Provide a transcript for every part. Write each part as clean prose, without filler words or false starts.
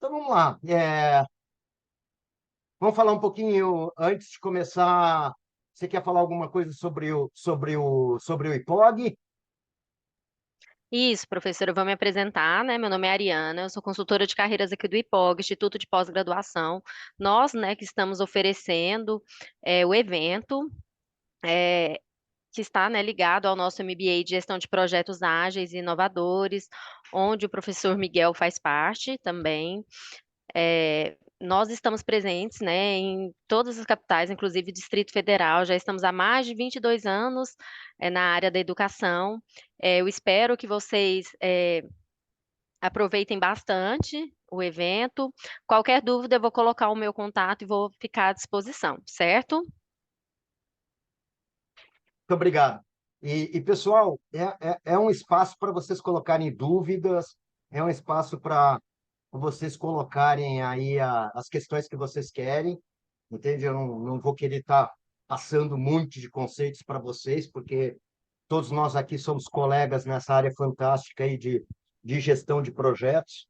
Então vamos lá. Vamos falar um pouquinho antes de começar. Você quer falar alguma coisa sobre o IPOG? Isso, professora, eu vou me apresentar, né? Meu nome é Ariana, eu sou consultora de carreiras aqui do IPOG, Instituto de Pós-Graduação. Nós, né, que estamos oferecendo o evento, é, que está, né, ligado ao nosso MBA de Gestão de Projetos Ágeis e Inovadores, onde o professor Miguel faz parte também. Nós estamos presentes, né, em todas as capitais, inclusive Distrito Federal, já estamos há mais de 22 anos, na área da educação. Eu espero que vocês aproveitem bastante o evento. Qualquer dúvida, eu vou colocar o meu contato e vou ficar à disposição, certo? Muito obrigado. Pessoal, é um espaço para vocês colocarem dúvidas, é um espaço para vocês colocarem aí as questões que vocês querem, entende? Eu não vou querer estar passando um monte de conceitos para vocês, porque todos nós aqui somos colegas nessa área fantástica aí de gestão de projetos.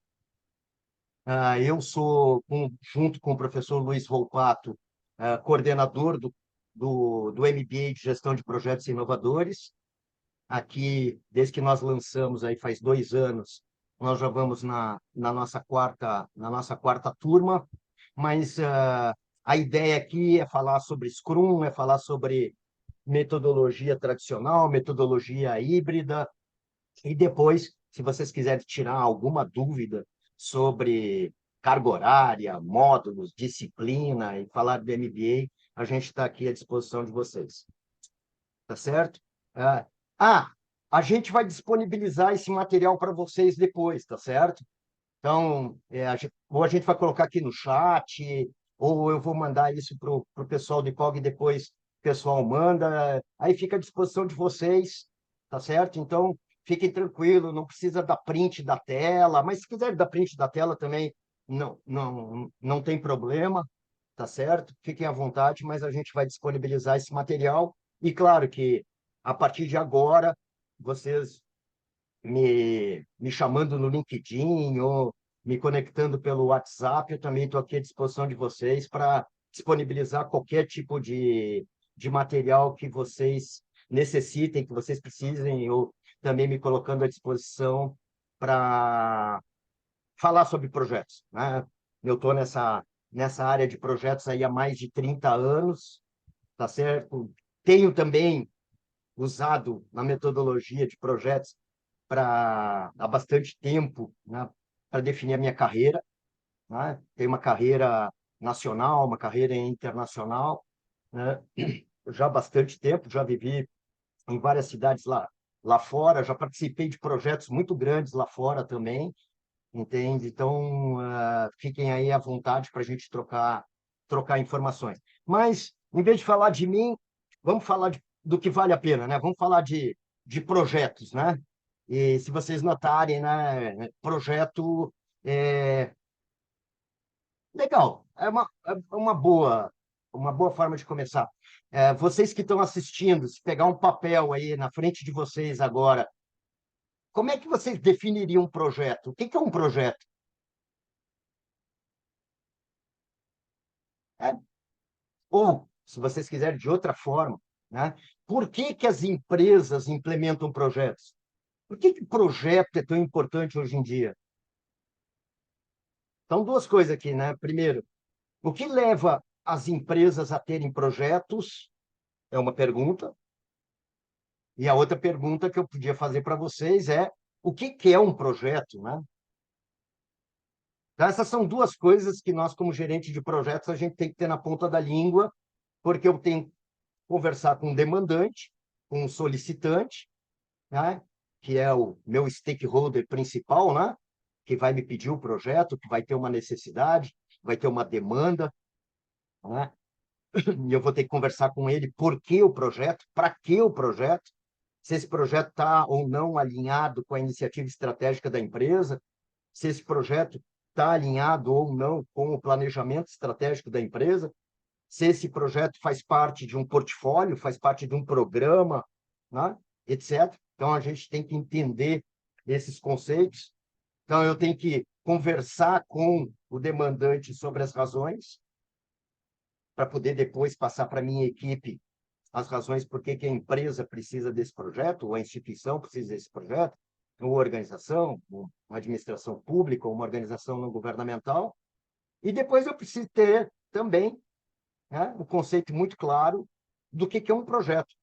Eu sou, junto com o professor Luiz Volpato, coordenador do MBA de Gestão de Projetos Inovadores. Aqui, desde que nós lançamos, aí faz 2 anos, nós já vamos na nossa quarta turma, mas a ideia aqui é falar sobre Scrum, é falar sobre metodologia tradicional, metodologia híbrida, e depois, se vocês quiserem tirar alguma dúvida sobre carga horária, módulos, disciplina e falar do MBA, a gente está aqui à disposição de vocês. Tá certo? Ah, ah, a gente vai disponibilizar esse material para vocês depois, tá certo? Então, ou a gente vai colocar aqui no chat, ou eu vou mandar isso para o pessoal do IPOG e depois o pessoal manda. Aí fica à disposição de vocês, tá certo? Então, fiquem tranquilos, não precisa dar print da tela, mas se quiser dar print da tela também, não tem problema, tá certo? Fiquem à vontade, mas a gente vai disponibilizar esse material. E claro que, a partir de agora, vocês me chamando no LinkedIn ou me conectando pelo WhatsApp, eu também estou aqui à disposição de vocês para disponibilizar qualquer tipo de material que vocês necessitem, que vocês precisem, ou também me colocando à disposição para falar sobre projetos, né? Eu estou nessa área de projetos aí há mais de 30 anos, tá certo? Tenho também usado na metodologia de projetos há bastante tempo, né, para definir a minha carreira, né? Tenho uma carreira nacional, uma carreira internacional, né? Já há bastante tempo, já vivi em várias cidades lá fora, já participei de projetos muito grandes lá fora também, entende? Então, fiquem aí à vontade para a gente trocar informações. Mas, em vez de falar de mim, vamos falar do que vale a pena, né? Vamos falar de projetos, né? E se vocês notarem, né, projeto é legal, é uma boa forma de começar. Vocês que estão assistindo, se pegar um papel aí na frente de vocês agora, como é que vocês definiriam um projeto? O que que é um projeto? É, Ou, se vocês quiserem de outra forma, né? Por que que as empresas implementam projetos? Por que que projeto é tão importante hoje em dia? Então, duas coisas aqui, né? Primeiro, o que leva as empresas a terem projetos? É uma pergunta. E a outra pergunta que eu podia fazer para vocês é: o que que é um projeto, né? Então, essas são duas coisas que nós, como gerente de projetos, a gente tem que ter na ponta da língua, porque eu tenho que conversar com um demandante, com um solicitante, né? Que é o meu stakeholder principal, né? Que vai me pedir o projeto, que vai ter uma necessidade, vai ter uma demanda, né? E eu vou ter que conversar com ele por que o projeto, para que o projeto, se esse projeto está ou não alinhado com a iniciativa estratégica da empresa, se esse projeto está alinhado ou não com o planejamento estratégico da empresa, se esse projeto faz parte de um portfólio, faz parte de um programa, né? Etc. Então, a gente tem que entender esses conceitos. Então, eu tenho que conversar com o demandante sobre as razões, para poder depois passar para a minha equipe as razões por que a empresa precisa desse projeto, ou a instituição precisa desse projeto, ou organização, uma administração pública, ou uma organização não governamental. E depois eu preciso ter também, né, um conceito muito claro do que é um projeto,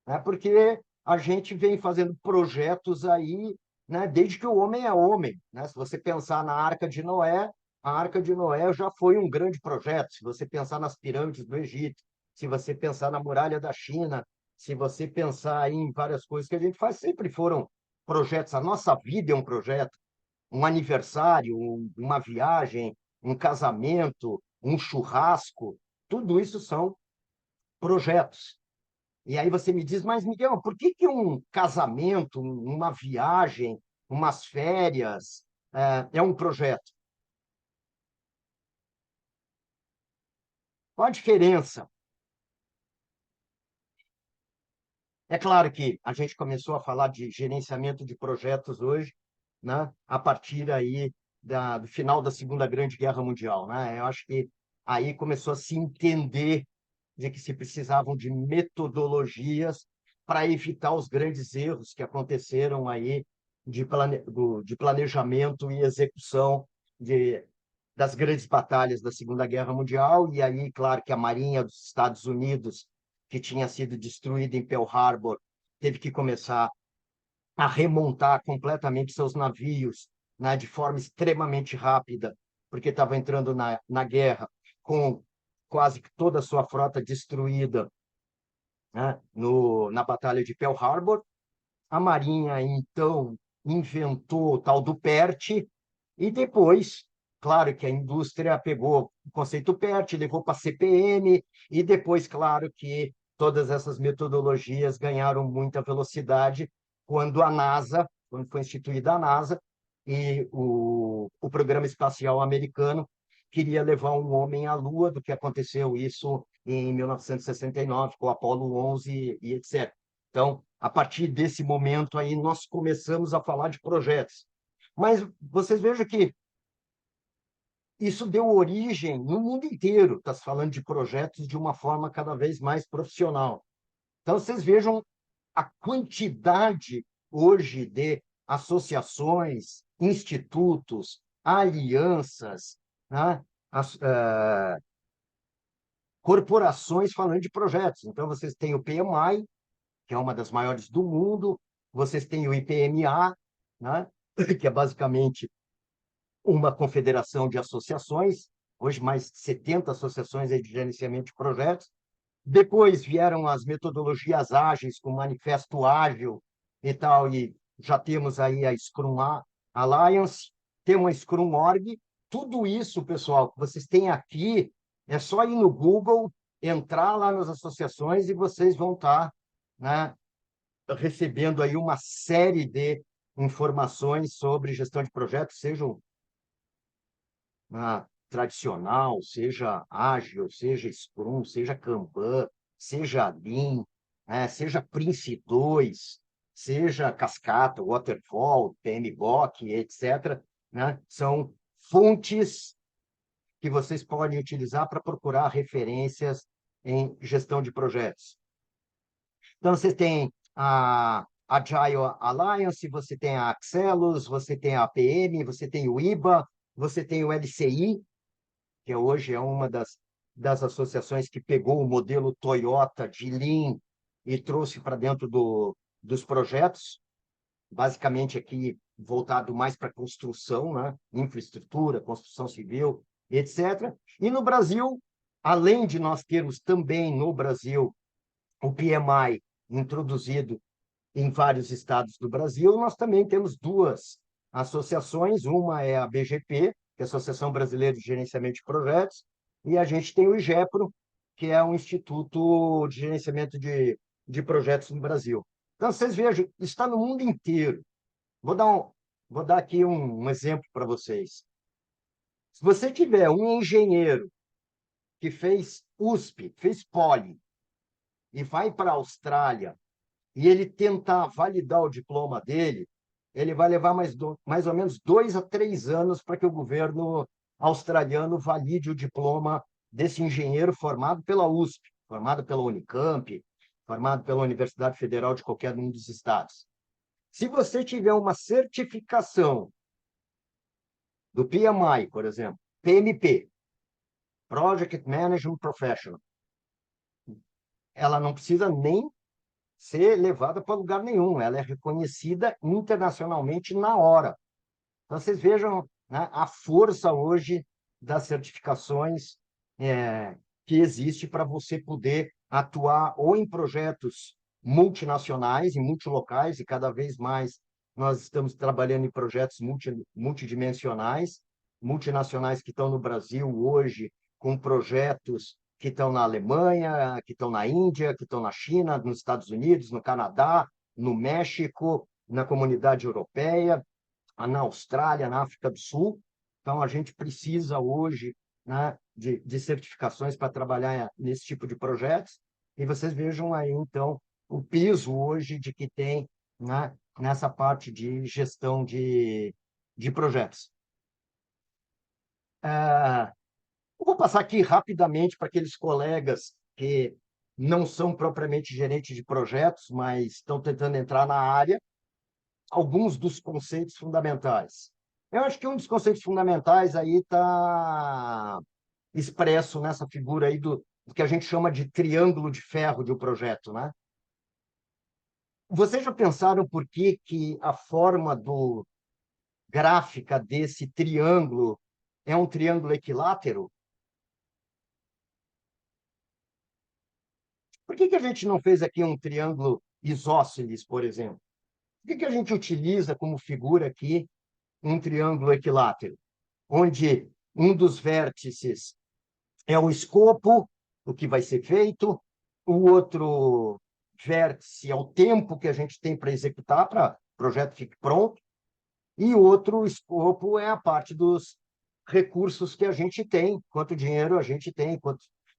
né? Porque a gente vem fazendo projetos aí, né, desde que o homem é homem, né? Se você pensar na Arca de Noé, a Arca de Noé já foi um grande projeto. Se você pensar nas pirâmides do Egito, se você pensar na muralha da China, se você pensar aí em várias coisas que a gente faz, sempre foram projetos. A nossa vida é um projeto, um aniversário, uma viagem, um casamento, um churrasco, tudo isso são projetos. E aí você me diz, mas Miguel, por que que um casamento, uma viagem, umas férias, é um projeto? Qual a diferença? É claro que a gente começou a falar de gerenciamento de projetos hoje, né, a partir aí do final da Segunda Grande Guerra Mundial, né? Eu acho que aí começou a se entender de que se precisavam de metodologias para evitar os grandes erros que aconteceram aí de planejamento e execução das grandes batalhas da Segunda Guerra Mundial. E aí, claro, que a Marinha dos Estados Unidos, que tinha sido destruída em Pearl Harbor, teve que começar a remontar completamente seus navios, né, de forma extremamente rápida, porque estava entrando na guerra com quase que toda a sua frota destruída, né, na Batalha de Pearl Harbor. A Marinha, então, inventou o tal do PERT, e depois, claro que a indústria pegou o conceito PERT, levou para a CPM, e depois, claro que todas essas metodologias ganharam muita velocidade quando a NASA, quando foi instituída a NASA, e o programa espacial americano queria levar um homem à Lua, do que aconteceu isso em 1969, com o Apollo 11 e etc. Então, a partir desse momento aí, nós começamos a falar de projetos. Mas vocês vejam que isso deu origem no mundo inteiro, está se falando de projetos de uma forma cada vez mais profissional. Então, vocês vejam a quantidade hoje de associações, institutos, alianças, né? Corporações falando de projetos. Então, vocês têm o PMI, que é uma das maiores do mundo, vocês têm o IPMA, né? Que é basicamente uma confederação de associações, hoje mais de 70 associações de gerenciamento de projetos. Depois vieram as metodologias ágeis, com o Manifesto Ágil e tal, e já temos aí a Scrum Alliance, temos a Scrum Org. Tudo isso, pessoal, que vocês têm aqui, é só ir no Google, entrar lá nas associações e vocês vão estar, né, recebendo aí uma série de informações sobre gestão de projetos, sejam tradicional, seja ágil, seja Scrum, seja Kanban, seja Lean, né, seja Prince 2, seja Cascata, Waterfall, PMBOK, etc., né? São fontes que vocês podem utilizar para procurar referências em gestão de projetos. Então, você tem a Agile Alliance, você tem a Axelos, você tem a APM, você tem o IBA, você tem o LCI, que hoje é uma das associações que pegou o modelo Toyota de Lean e trouxe para dentro dos projetos, basicamente aqui voltado mais para construção, né? Infraestrutura, construção civil, etc. E no Brasil, além de nós termos também no Brasil o PMI introduzido em vários estados do Brasil, nós também temos duas associações. Uma é a BGP, que é a Associação Brasileira de Gerenciamento de Projetos, e a gente tem o IGEPRO, que é um Instituto de Gerenciamento de Projetos no Brasil. Então, vocês vejam, está no mundo inteiro. Vou dar aqui um exemplo para vocês. Se você tiver um engenheiro que fez USP, fez Poli, e vai para a Austrália, e ele tentar validar o diploma dele, ele vai levar mais ou menos 2 a 3 anos para que o governo australiano valide o diploma desse engenheiro formado pela USP, formado pela Unicamp, formado pela Universidade Federal de qualquer um dos estados. Se você tiver uma certificação do PMI, por exemplo, PMP, Project Management Professional, ela não precisa nem ser levada para lugar nenhum, ela é reconhecida internacionalmente na hora. Então, vocês vejam, né, a força hoje das certificações que existe para você poder atuar ou em projetos multinacionais e multilocais, e cada vez mais nós estamos trabalhando em projetos multidimensionais, multinacionais que estão no Brasil hoje, com projetos que estão na Alemanha, que estão na Índia, que estão na China, nos Estados Unidos, no Canadá, no México, na Comunidade Europeia, na Austrália, na África do Sul. Então, a gente precisa hoje, né, de certificações para trabalhar nesse tipo de projetos. E vocês vejam aí, então, o piso hoje de que tem, né, nessa parte de gestão de projetos. Eu vou passar aqui rapidamente para aqueles colegas que não são propriamente gerentes de projetos, mas estão tentando entrar na área, alguns dos conceitos fundamentais. Eu acho que um dos conceitos fundamentais aí está expresso nessa figura aí do que a gente chama de triângulo de ferro de um projeto, né? Vocês já pensaram por que que a forma gráfica desse triângulo é um triângulo equilátero? Por que que a gente não fez aqui um triângulo isósceles, por exemplo? Por que que a gente utiliza como figura aqui um triângulo equilátero, onde um dos vértices é o escopo, o que vai ser feito, o outro vértice é o tempo que a gente tem para executar, para o projeto fique pronto, e o outro escopo é a parte dos recursos que a gente tem, quanto dinheiro a gente tem,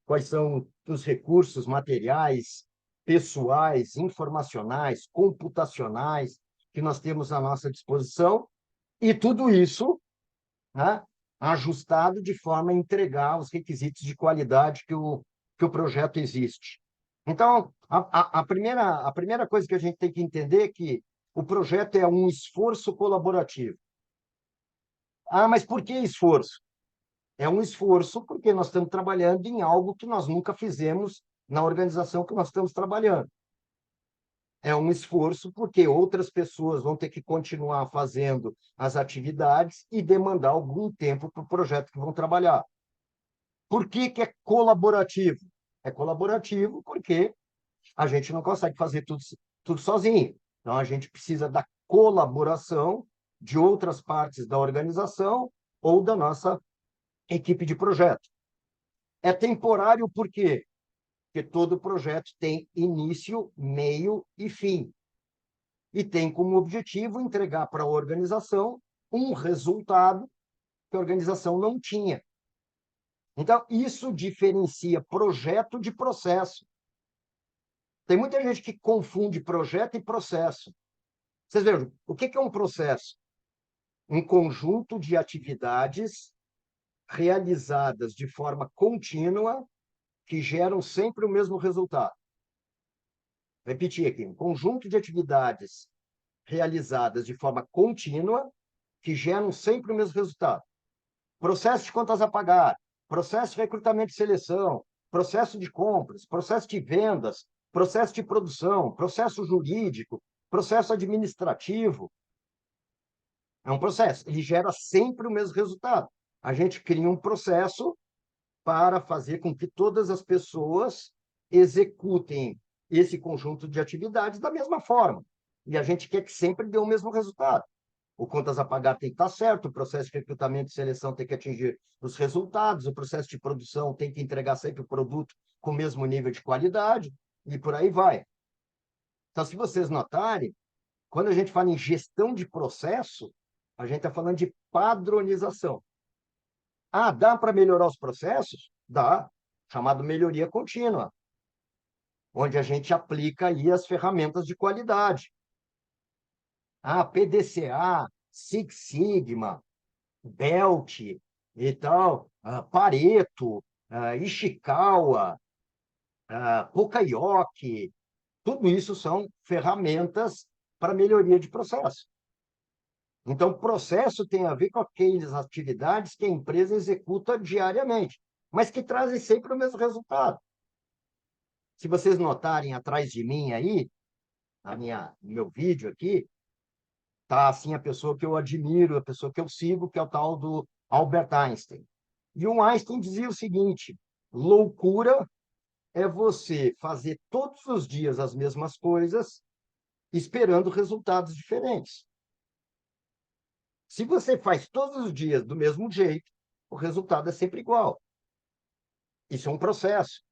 quais são os recursos materiais, pessoais, informacionais, computacionais que nós temos à nossa disposição, e tudo isso, né, ajustado de forma a entregar os requisitos de qualidade que o projeto existe. Então, a primeira coisa que a gente tem que entender é que o projeto é um esforço colaborativo. Ah, mas por que esforço? É um esforço porque nós estamos trabalhando em algo que nós nunca fizemos na organização que nós estamos trabalhando. É um esforço porque outras pessoas vão ter que continuar fazendo as atividades e demandar algum tempo para o projeto que vão trabalhar. Por que que é colaborativo? É colaborativo porque a gente não consegue fazer tudo sozinho. Então, a gente precisa da colaboração de outras partes da organização ou da nossa equipe de projeto. É temporário por quê? Porque todo projeto tem início, meio e fim. E tem como objetivo entregar para a organização um resultado que a organização não tinha. Então, isso diferencia projeto de processo. Tem muita gente que confunde projeto e processo. Vocês vejam, o que é um processo? Um conjunto de atividades realizadas de forma contínua que geram sempre o mesmo resultado. Repetir aqui, um conjunto de atividades realizadas de forma contínua que geram sempre o mesmo resultado. Processo de contas a pagar, processo de recrutamento e seleção, processo de compras, processo de vendas, processo de produção, processo jurídico, processo administrativo. É um processo, ele gera sempre o mesmo resultado. A gente cria um processo para fazer com que todas as pessoas executem esse conjunto de atividades da mesma forma. E a gente quer que sempre dê o mesmo resultado. O contas a pagar tem que estar certo, o processo de recrutamento e seleção tem que atingir os resultados, o processo de produção tem que entregar sempre o produto com o mesmo nível de qualidade, e por aí vai. Então, se vocês notarem, quando a gente fala em gestão de processo, a gente está falando de padronização. Ah, dá para melhorar os processos? Dá, chamado melhoria contínua, onde a gente aplica aí as ferramentas de qualidade. PDCA, Six Sigma, Belt e tal, Pareto, Ishikawa, Pokayoke, tudo isso são ferramentas para melhoria de processo. Então, o processo tem a ver com aquelas atividades que a empresa executa diariamente, mas que trazem sempre o mesmo resultado. Se vocês notarem atrás de mim aí, no meu vídeo aqui, tá assim a pessoa que eu admiro, a pessoa que eu sigo, que é o tal do Albert Einstein. E o Einstein dizia o seguinte: loucura é você fazer todos os dias as mesmas coisas, esperando resultados diferentes. Se você faz todos os dias do mesmo jeito, o resultado é sempre igual. Isso é um processo.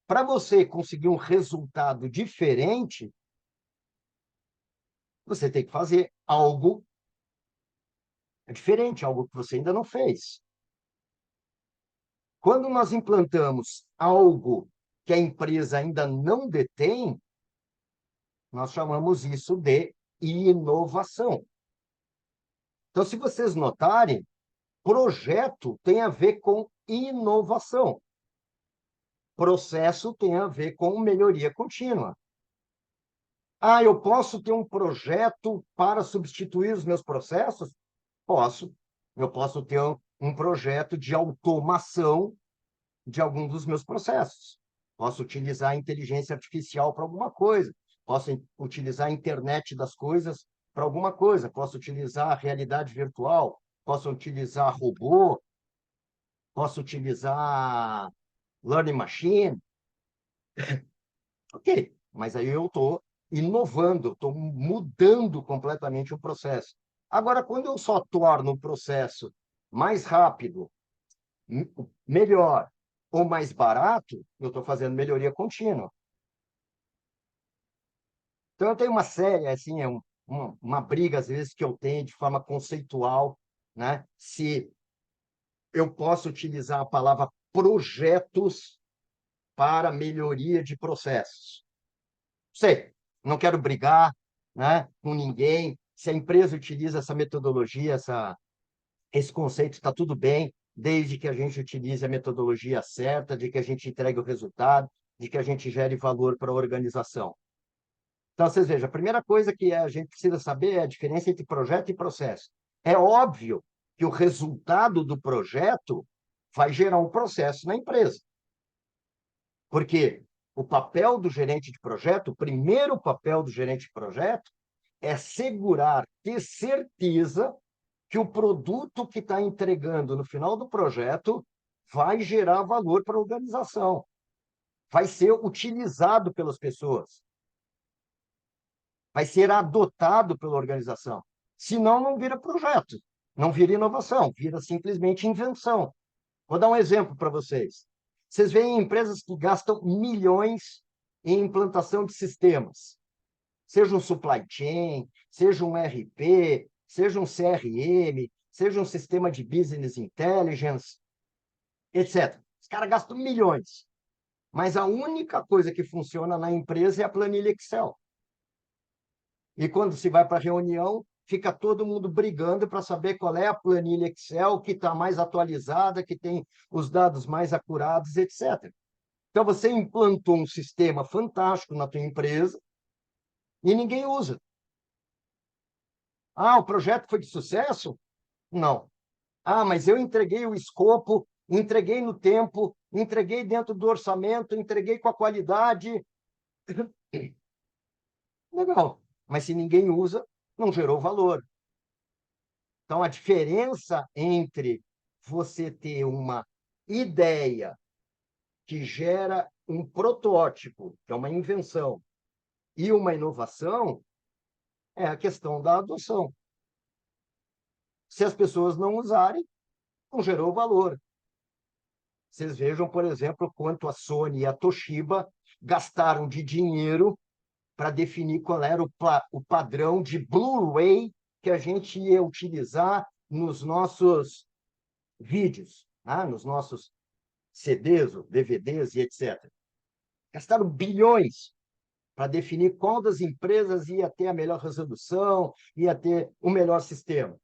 Para você conseguir um resultado diferente, você tem que fazer algo diferente, algo que você ainda não fez. Quando nós implantamos algo que a empresa ainda não detém, nós chamamos isso de inovação. Então, se vocês notarem, projeto tem a ver com inovação. Processo tem a ver com melhoria contínua. Eu posso ter um projeto para substituir os meus processos? Posso. Eu posso ter um projeto de automação de algum dos meus processos. Posso utilizar a inteligência artificial para alguma coisa. Posso utilizar a internet das coisas para alguma coisa. Posso utilizar a realidade virtual. Posso utilizar robô. Posso utilizar learning machine. Ok, mas aí eu estou inovando, estou mudando completamente o processo. Agora, quando eu só torno o processo mais rápido, melhor ou mais barato, eu estou fazendo melhoria contínua. Então, eu tenho uma série, assim, uma briga, às vezes, que eu tenho de forma conceitual, né? Se eu posso utilizar a palavra projetos para melhoria de processos. Sei, não quero brigar, né, com ninguém. Se a empresa utiliza essa metodologia, esse conceito, está tudo bem, desde que a gente utilize a metodologia certa, de que a gente entregue o resultado, de que a gente gere valor para a organização. Então, vocês vejam, a primeira coisa que a gente precisa saber é a diferença entre projeto e processo. É óbvio que o resultado do projeto vai gerar um processo na empresa. Porque o papel do gerente de projeto, o primeiro papel do gerente de projeto, é segurar, ter certeza que o produto que está entregando no final do projeto vai gerar valor para a organização, vai ser utilizado pelas pessoas, vai ser adotado pela organização. Senão, não vira projeto, não vira inovação, vira simplesmente invenção. Vou dar um exemplo para vocês. Vocês veem empresas que gastam milhões em implantação de sistemas, seja um supply chain, seja um RP, seja um CRM, seja um sistema de business intelligence, etc. Os caras gastam milhões. Mas a única coisa que funciona na empresa é a planilha Excel. E quando se vai para a reunião, fica todo mundo brigando para saber qual é a planilha Excel que está mais atualizada, que tem os dados mais acurados, etc. Então, você implantou um sistema fantástico na tua empresa e ninguém usa. O projeto foi de sucesso? Não. Mas eu entreguei o escopo, entreguei no tempo, entreguei dentro do orçamento, entreguei com a qualidade. Legal. Mas se ninguém usa, não gerou valor. Então, a diferença entre você ter uma ideia que gera um protótipo, que é uma invenção, e uma inovação, é a questão da adoção. Se as pessoas não usarem, não gerou valor. Vocês vejam, por exemplo, quanto a Sony e a Toshiba gastaram de dinheiro para definir qual era o padrão de Blu-ray que a gente ia utilizar nos nossos vídeos, né? Nos nossos CDs, DVDs e etc. Gastaram bilhões. para definir qual das empresas ia ter a melhor resolução, ia ter o melhor sistema.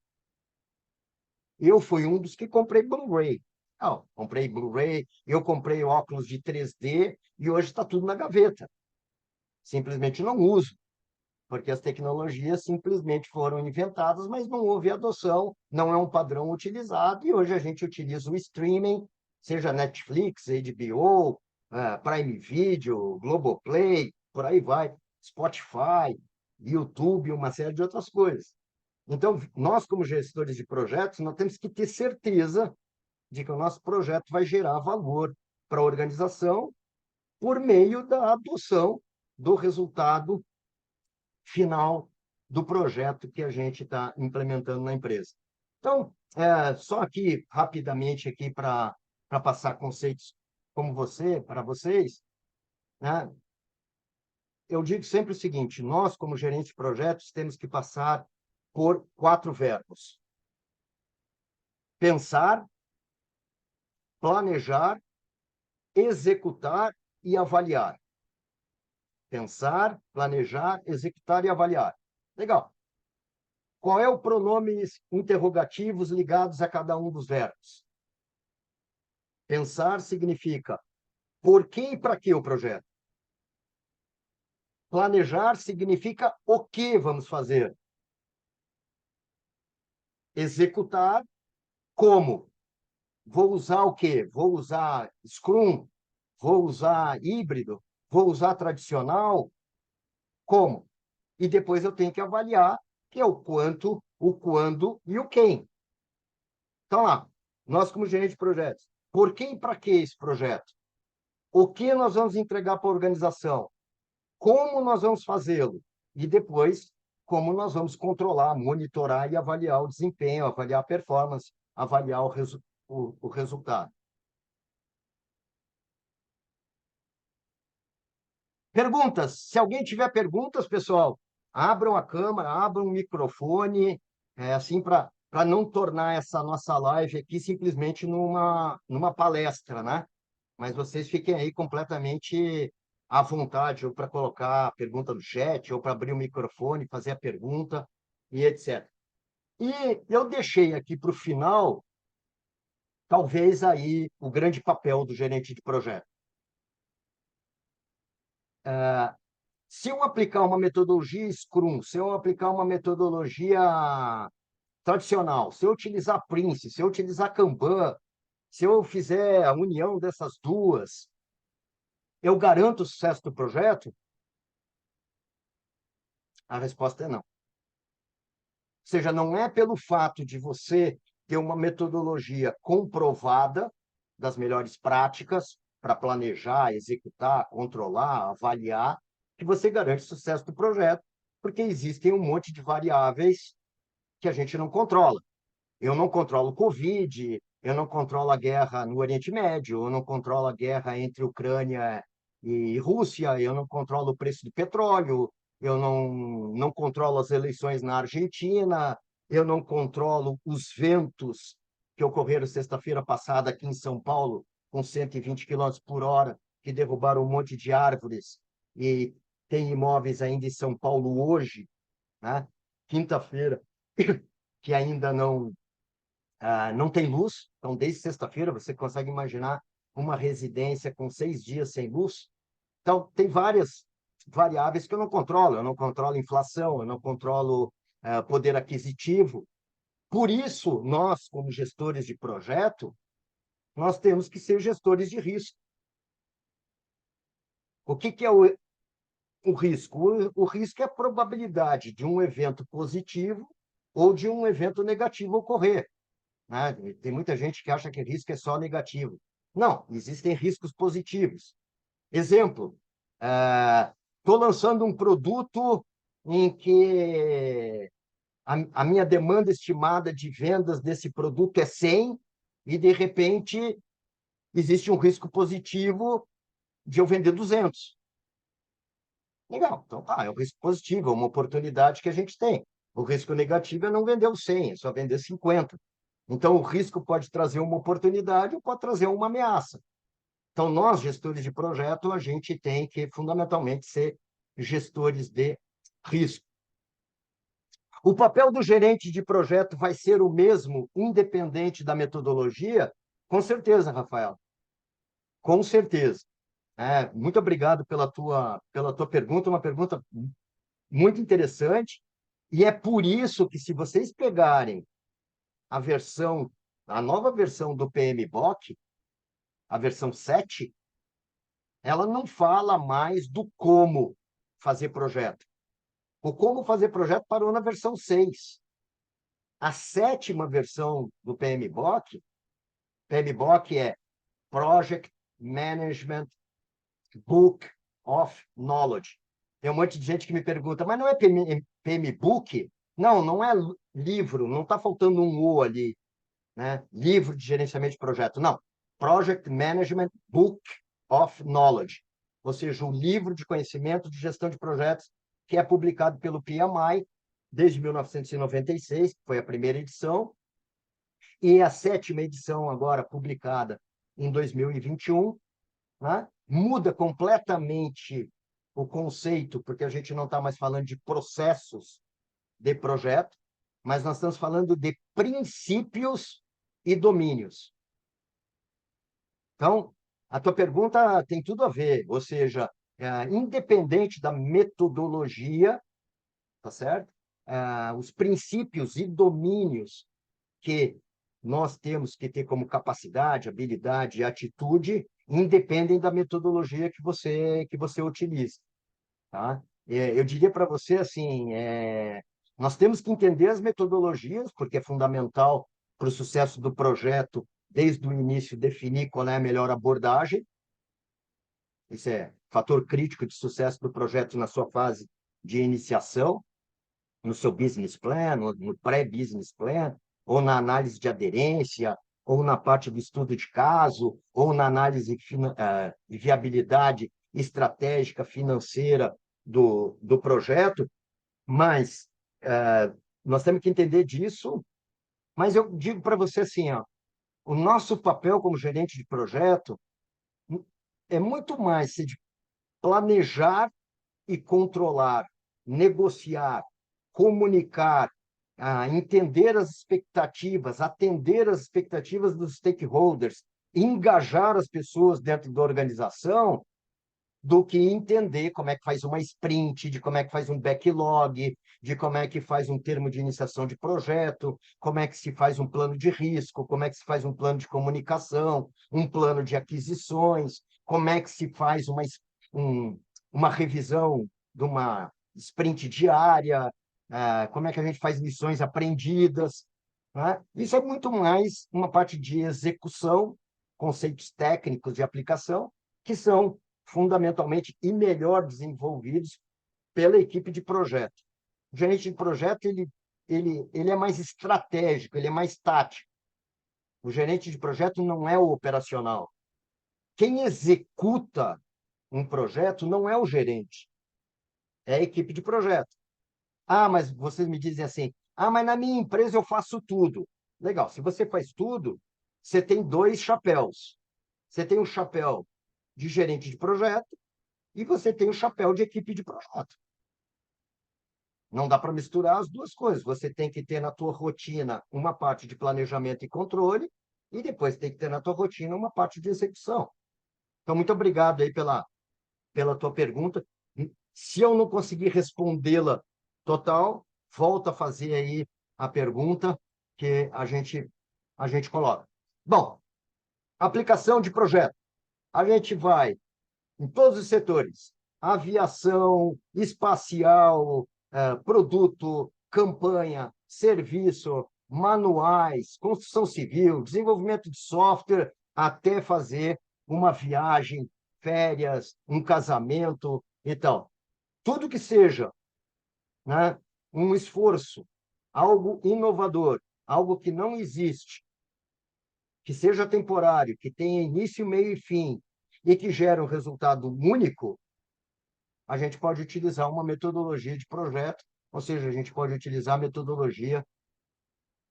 Eu fui um dos que comprei Blu-ray. Não, comprei Blu-ray, eu comprei óculos de 3D e hoje está tudo na gaveta. Simplesmente não uso, porque as tecnologias simplesmente foram inventadas, mas não houve adoção, não é um padrão utilizado, e hoje a gente utiliza o streaming, seja Netflix, HBO, Prime Video, Globoplay, por aí vai, Spotify, YouTube, uma série de outras coisas. Então, nós, como gestores de projetos, nós temos que ter certeza de que o nosso projeto vai gerar valor para a organização por meio da adoção do resultado final do projeto que a gente está implementando na empresa. Então, só aqui, rapidamente, aqui para passar conceitos como para vocês, né? Eu digo sempre o seguinte, nós, como gerentes de projetos, temos que passar por 4 verbos. Pensar, planejar, executar e avaliar. Pensar, planejar, executar e avaliar. Legal. Qual é o pronomes interrogativos ligados a cada um dos verbos? Pensar significa por que e para que o projeto. Planejar significa o que vamos fazer. Executar, como. Vou usar o quê? Vou usar Scrum? Vou usar híbrido? Vou usar tradicional? Como? E depois eu tenho que avaliar, que é o quanto, o quando e o quem. Então, lá, nós como gerente de projetos, por que e para que esse projeto? O que nós vamos entregar para a organização? Como nós vamos fazê-lo? E depois, como nós vamos controlar, monitorar e avaliar o desempenho, avaliar a performance, avaliar o resultado. Perguntas. Se alguém tiver perguntas, pessoal, abram a câmera, abram o microfone, assim, para não tornar essa nossa live aqui simplesmente numa palestra, né? Mas vocês fiquem aí completamente à vontade, ou para colocar a pergunta no chat, ou para abrir o microfone, fazer a pergunta, e etc. E eu deixei aqui para o final, talvez aí, o grande papel do gerente de projeto. Se eu aplicar uma metodologia Scrum, se eu aplicar uma metodologia tradicional, se eu utilizar Prince, se eu utilizar Kanban, se eu fizer a união dessas duas, eu garanto o sucesso do projeto? A resposta é não. Ou seja, não é pelo fato de você ter uma metodologia comprovada das melhores práticas para planejar, executar, controlar, avaliar, que você garante o sucesso do projeto, porque existem um monte de variáveis que a gente não controla. Eu não controlo o Covid, eu não controlo a guerra no Oriente Médio, eu não controlo a guerra entre Ucrânia e Rússia, eu não controlo o preço do petróleo, eu não controlo as eleições na Argentina, eu não controlo os ventos que ocorreram sexta-feira passada aqui em São Paulo, com 120 quilômetros por hora, que derrubaram um monte de árvores, e tem imóveis ainda em São Paulo hoje, né? Quinta-feira, que ainda não tem luz. Então, desde sexta-feira, você consegue imaginar uma residência com 6 dias sem luz. Então, tem várias variáveis que eu não controlo. Eu não controlo inflação, eu não controlo poder aquisitivo. Por isso, nós, como gestores de projeto, nós temos que ser gestores de risco. O que é o risco? O risco é a probabilidade de um evento positivo ou de um evento negativo ocorrer, né? Tem muita gente que acha que risco é só negativo. Não, existem riscos positivos. Exemplo, estou lançando um produto em que a minha demanda estimada de vendas desse produto é 100 e, de repente, existe um risco positivo de eu vender 200. Legal, então é um risco positivo, é uma oportunidade que a gente tem. O risco negativo é não vender os 100, é só vender 50. Então, o risco pode trazer uma oportunidade ou pode trazer uma ameaça. Então, nós, gestores de projeto, a gente tem que, fundamentalmente, ser gestores de risco. O papel do gerente de projeto vai ser o mesmo, independente da metodologia? Com certeza, Rafael. Com certeza. Muito obrigado pela tua pergunta, uma pergunta muito interessante. E é por isso que, se vocês pegarem a nova versão do PMBOK, a versão 7, ela não fala mais do como fazer projeto. O como fazer projeto parou na versão 6. A 7ª versão do PMBOK é Project Management Book of Knowledge. Tem um monte de gente que me pergunta, mas não é PMBOK? Não, não é livro, não está faltando um O ali, né? Livro de gerenciamento de projeto. Não. Project Management Book of Knowledge. Ou seja, o livro de conhecimento de gestão de projetos que é publicado pelo PMI desde 1996, que foi a primeira edição, e a 7ª edição agora publicada em 2021, né? Muda completamente o conceito, porque a gente não está mais falando de processos de projeto, mas nós estamos falando de princípios e domínios. Então, a tua pergunta tem tudo a ver, ou seja, independente da metodologia, tá certo? Os princípios e domínios que nós temos que ter como capacidade, habilidade e atitude, independem da metodologia que você utiliza, tá? Eu diria para você assim, nós temos que entender as metodologias, porque é fundamental para o sucesso do projeto, desde o início, definir qual é a melhor abordagem. Isso é fator crítico de sucesso do projeto na sua fase de iniciação, no seu business plan, no pré-business plan, ou na análise de aderência, ou na parte do estudo de caso, ou na análise de viabilidade estratégica financeira do projeto. Mas nós temos que entender disso. Mas eu digo para você assim, ó, o nosso papel como gerente de projeto é muito mais de planejar e controlar, negociar, comunicar, entender as expectativas, atender as expectativas dos stakeholders, engajar as pessoas dentro da organização, do que entender como é que faz uma sprint, de como é que faz um backlog, de como é que faz um termo de iniciação de projeto, como é que se faz um plano de risco, como é que se faz um plano de comunicação, um plano de aquisições, como é que se faz uma revisão de uma sprint diária, como é que a gente faz lições aprendidas, né? Isso é muito mais uma parte de execução, conceitos técnicos de aplicação, que são fundamentalmente e melhor desenvolvidos pela equipe de projeto. O gerente de projeto ele é mais estratégico, ele é mais tático. O gerente de projeto não é o operacional. Quem executa um projeto não é o gerente, é a equipe de projeto. Mas vocês me dizem assim, mas na minha empresa eu faço tudo. Legal, se você faz tudo, você tem dois chapéus. Você tem o chapéu de gerente de projeto e você tem o chapéu de equipe de projeto. Não dá para misturar as duas coisas. Você tem que ter na tua rotina uma parte de planejamento e controle e depois tem que ter na tua rotina uma parte de execução. Então, muito obrigado aí pela tua pergunta. Se eu não conseguir respondê-la total, volta a fazer aí a pergunta que a gente coloca. Bom, aplicação de projeto. A gente vai em todos os setores: aviação, espacial, produto, campanha, serviço, manuais, construção civil, desenvolvimento de software, até fazer uma viagem, férias, um casamento. Então, tudo que seja, né, um esforço, algo inovador, algo que não existe, que seja temporário, que tenha início, meio e fim, e que gere um resultado único, a gente pode utilizar uma metodologia de projeto, ou seja, a gente pode utilizar a metodologia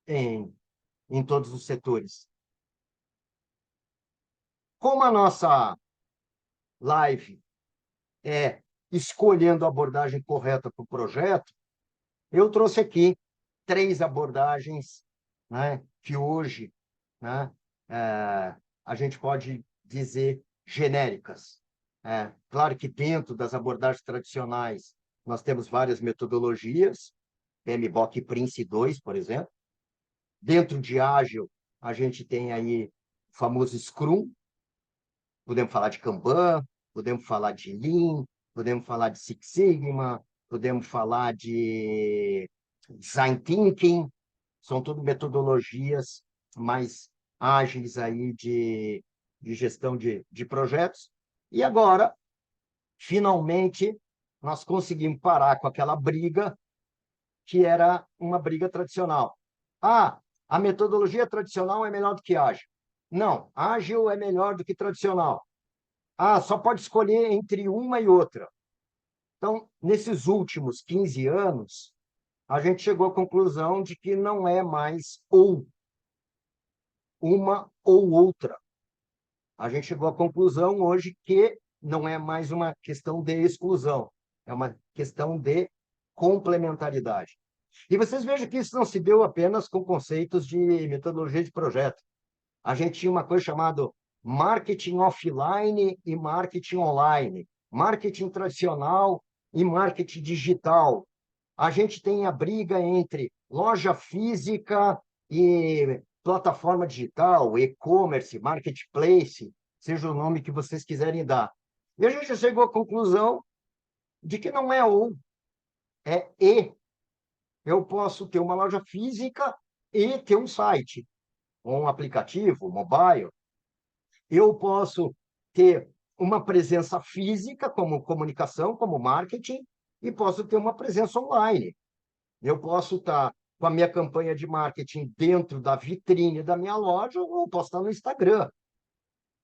em todos os setores. Como a nossa live é escolhendo a abordagem correta para o projeto, eu trouxe aqui 3 abordagens, né, que hoje, né, a gente pode dizer genéricas. Claro que dentro das abordagens tradicionais nós temos várias metodologias, PMBOK e Prince 2, por exemplo. Dentro de Ágil, a gente tem aí o famoso Scrum, podemos falar de Kanban, podemos falar de Lean, podemos falar de Six Sigma, podemos falar de Design Thinking, são tudo metodologias mais ágeis aí de gestão de projetos. E agora, finalmente, nós conseguimos parar com aquela briga que era uma briga tradicional. Ah, a metodologia tradicional é melhor do que ágil. Não, ágil é melhor do que tradicional. Ah, só pode escolher entre uma e outra. Então, nesses últimos 15 anos, a gente chegou à conclusão de que não é mais ou uma ou outra. A gente chegou à conclusão hoje que não é mais uma questão de exclusão, é uma questão de complementaridade. E vocês vejam que isso não se deu apenas com conceitos de metodologia de projeto. A gente tinha uma coisa chamada marketing offline e marketing online, marketing tradicional e marketing digital. A gente tem a briga entre loja física e plataforma digital, e-commerce, marketplace, seja o nome que vocês quiserem dar. E a gente chegou à conclusão de que não é ou, é e. Eu posso ter uma loja física e ter um site, ou um aplicativo, mobile. Eu posso ter uma presença física, como comunicação, como marketing, e posso ter uma presença online. Eu posso estar com a minha campanha de marketing dentro da vitrine da minha loja, ou posso estar no Instagram.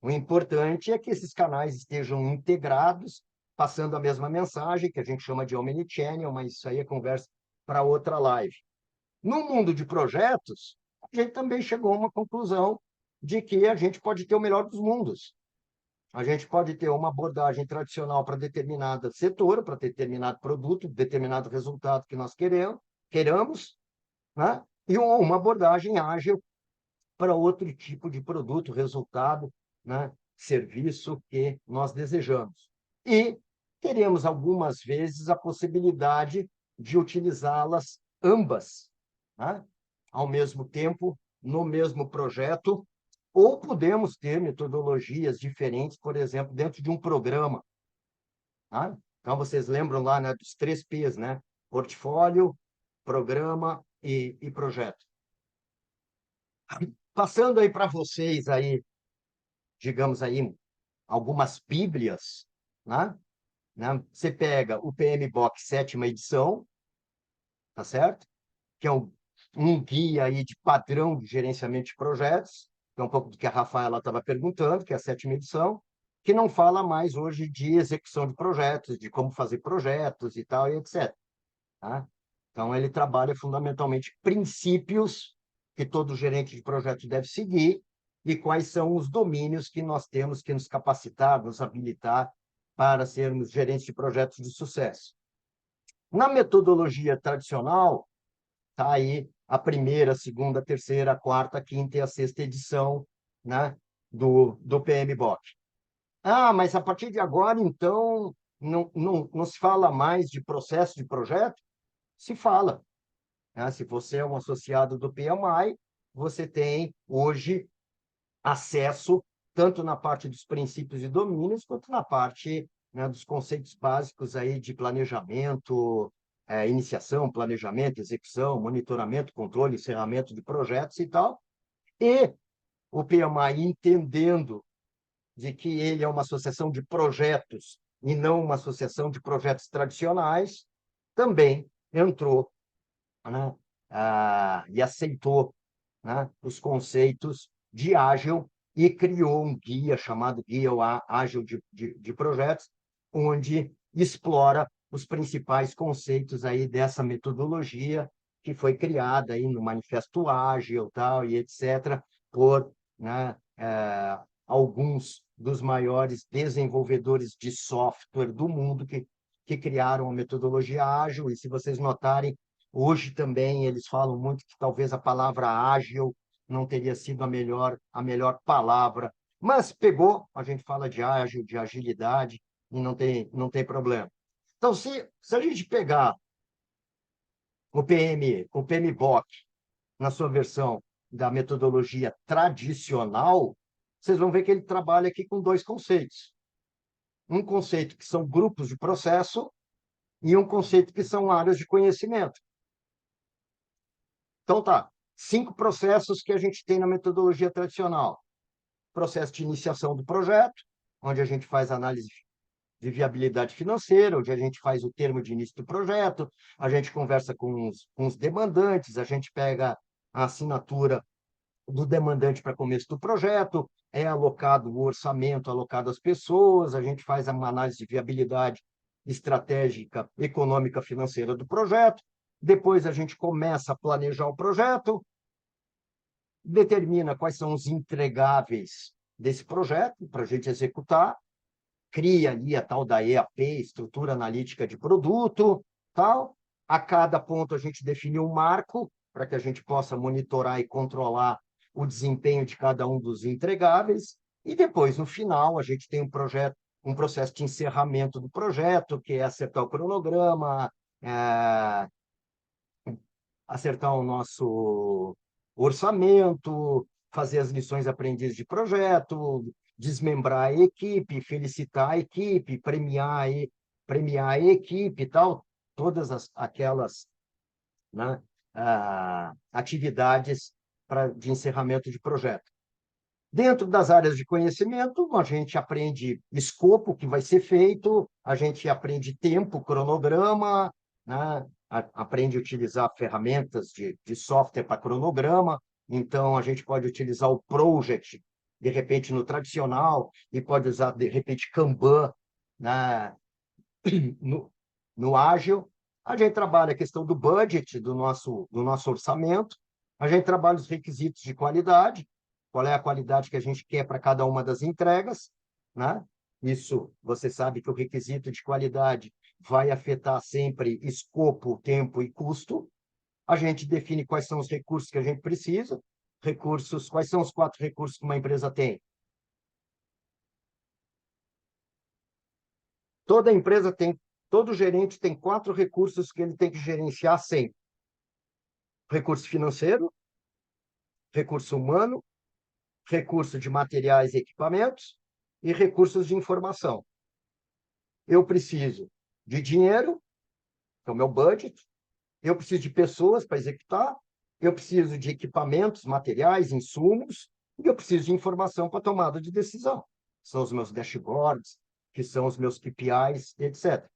O importante é que esses canais estejam integrados, passando a mesma mensagem, que a gente chama de omnichannel, mas isso aí é conversa para outra live. No mundo de projetos, a gente também chegou a uma conclusão de que a gente pode ter o melhor dos mundos. A gente pode ter uma abordagem tradicional para determinado setor, para determinado produto, determinado resultado que nós queiramos, né? E uma abordagem ágil para outro tipo de produto, resultado, né? Serviço que nós desejamos. E teremos algumas vezes a possibilidade de utilizá-las ambas, né? Ao mesmo tempo, no mesmo projeto, ou podemos ter metodologias diferentes, por exemplo, dentro de um programa. Tá? Então, vocês lembram lá, né, dos 3 P's, né? Portfólio, programa e projeto. Passando aí para vocês, aí, digamos aí, algumas bíblias, né? Você pega o PMBOK 7ª edição, tá certo? Que é um guia aí de padrão de gerenciamento de projetos, que é um pouco do que a Rafaela estava perguntando, que é a 7ª edição, que não fala mais hoje de execução de projetos, de como fazer projetos e tal, e etc. Tá? Então, ele trabalha fundamentalmente princípios que todo gerente de projeto deve seguir e quais são os domínios que nós temos que nos capacitar, nos habilitar para sermos gerentes de projetos de sucesso. Na metodologia tradicional, está aí a 1ª, 2ª, 3ª, 4ª, 5ª e a 6ª edição, né, do PMBOK. Ah, mas a partir de agora, então, não se fala mais de processo de projeto? Se fala. Né? Se você é um associado do PMI, você tem hoje acesso tanto na parte dos princípios e domínios, quanto na parte, né, dos conceitos básicos aí de planejamento, iniciação, planejamento, execução, monitoramento, controle, encerramento de projetos e tal. E o PMI, entendendo de que ele é uma associação de projetos e não uma associação de projetos tradicionais, também entrou, né, e aceitou, né, os conceitos de ágil e criou um guia chamado Guia Ágil de Projetos, onde explora os principais conceitos aí dessa metodologia que foi criada aí no Manifesto Ágil, tal, e etc., por, né, alguns dos maiores desenvolvedores de software do mundo, que que criaram a metodologia ágil, e se vocês notarem, hoje também eles falam muito que talvez a palavra ágil não teria sido a melhor palavra, mas pegou, a gente fala de ágil, de agilidade, e não tem problema. Então, se a gente pegar o PMBOK, na sua versão da metodologia tradicional, vocês vão ver que ele trabalha aqui com dois conceitos. Um conceito que são grupos de processo e um conceito que são áreas de conhecimento. Então, tá. 5 processos que a gente tem na metodologia tradicional. Processo de iniciação do projeto, onde a gente faz análise de viabilidade financeira, onde a gente faz o termo de início do projeto, a gente conversa com os demandantes, a gente pega a assinatura do demandante para começo do projeto, é alocado o orçamento, alocado às pessoas, a gente faz uma análise de viabilidade estratégica, econômica, financeira do projeto, depois a gente começa a planejar o projeto, determina quais são os entregáveis desse projeto para a gente executar, cria ali a tal da EAP, Estrutura Analítica de Produto, tal. A cada ponto a gente define um marco para que a gente possa monitorar e controlar o desempenho de cada um dos entregáveis. E depois, no final, a gente tem um processo de encerramento do projeto, que é acertar o cronograma, é, acertar o nosso orçamento, fazer as lições aprendidas de projeto, desmembrar a equipe, felicitar a equipe, premiar a equipe e tal, todas aquelas, né, atividades de encerramento de projeto. Dentro das áreas de conhecimento, a gente aprende escopo que vai ser feito, a gente aprende tempo, cronograma, né? Aprende a utilizar ferramentas de software para cronograma. Então, a gente pode utilizar o Project, de repente, no tradicional, e pode usar, de repente, Kanban, né? no ágil. A gente trabalha a questão do budget do nosso orçamento, a gente trabalha os requisitos de qualidade, qual é a qualidade que a gente quer para cada uma das entregas, né? Isso, você sabe que o requisito de qualidade vai afetar sempre escopo, tempo e custo. A gente define quais são os recursos que a gente precisa. Quais são os 4 recursos que uma empresa tem? Toda empresa tem, todo gerente tem 4 recursos que ele tem que gerenciar sempre: recurso financeiro, recurso humano, recurso de materiais e equipamentos e recursos de informação. Eu preciso de dinheiro, que é o meu budget, eu preciso de pessoas para executar, eu preciso de equipamentos, materiais, insumos, e eu preciso de informação para tomada de decisão. São os meus dashboards, que são os meus KPIs, etc.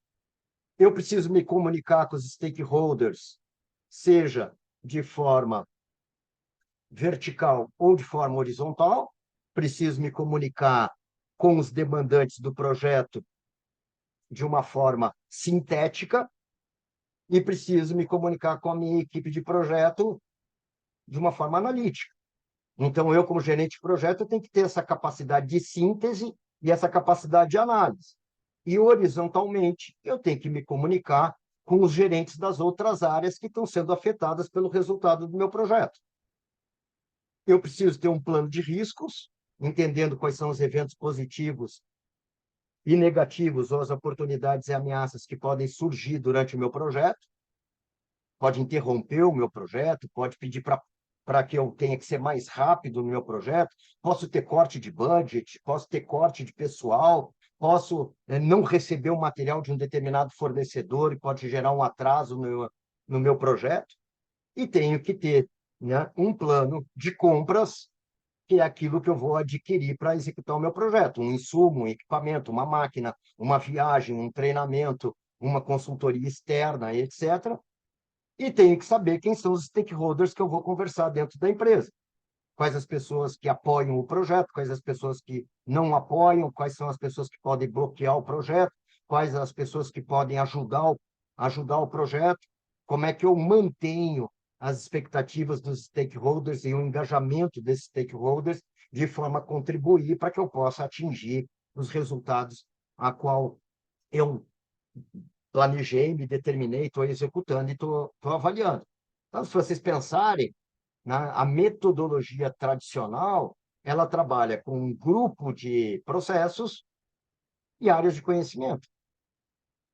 Eu preciso me comunicar com os stakeholders, seja de forma vertical ou de forma horizontal, preciso me comunicar com os demandantes do projeto de uma forma sintética e preciso me comunicar com a minha equipe de projeto de uma forma analítica. Então, eu, como gerente de projeto, tenho que ter essa capacidade de síntese e essa capacidade de análise. E, horizontalmente, eu tenho que me comunicar com os gerentes das outras áreas que estão sendo afetadas pelo resultado do meu projeto. Eu preciso ter um plano de riscos, entendendo quais são os eventos positivos e negativos, ou as oportunidades e ameaças que podem surgir durante o meu projeto. Pode interromper o meu projeto, pode pedir para que eu tenha que ser mais rápido no meu projeto, posso ter corte de budget, posso ter corte de pessoal, posso não receber o material de um determinado fornecedor e pode gerar um atraso no meu projeto. E tenho que ter, né, um plano de compras, que é aquilo que eu vou adquirir para executar o meu projeto, um insumo, um equipamento, uma máquina, uma viagem, um treinamento, uma consultoria externa, etc. E tenho que saber quem são os stakeholders que eu vou conversar dentro da empresa. Quais as pessoas que apoiam o projeto, quais as pessoas que não apoiam, quais são as pessoas que podem bloquear o projeto, quais as pessoas que podem ajudar o projeto, como é que eu mantenho as expectativas dos stakeholders e o engajamento desses stakeholders de forma a contribuir para que eu possa atingir os resultados a qual eu planejei, me determinei, estou executando e estou avaliando. Então, se vocês pensarem, né, a metodologia tradicional, ela trabalha com um grupo de processos e áreas de conhecimento.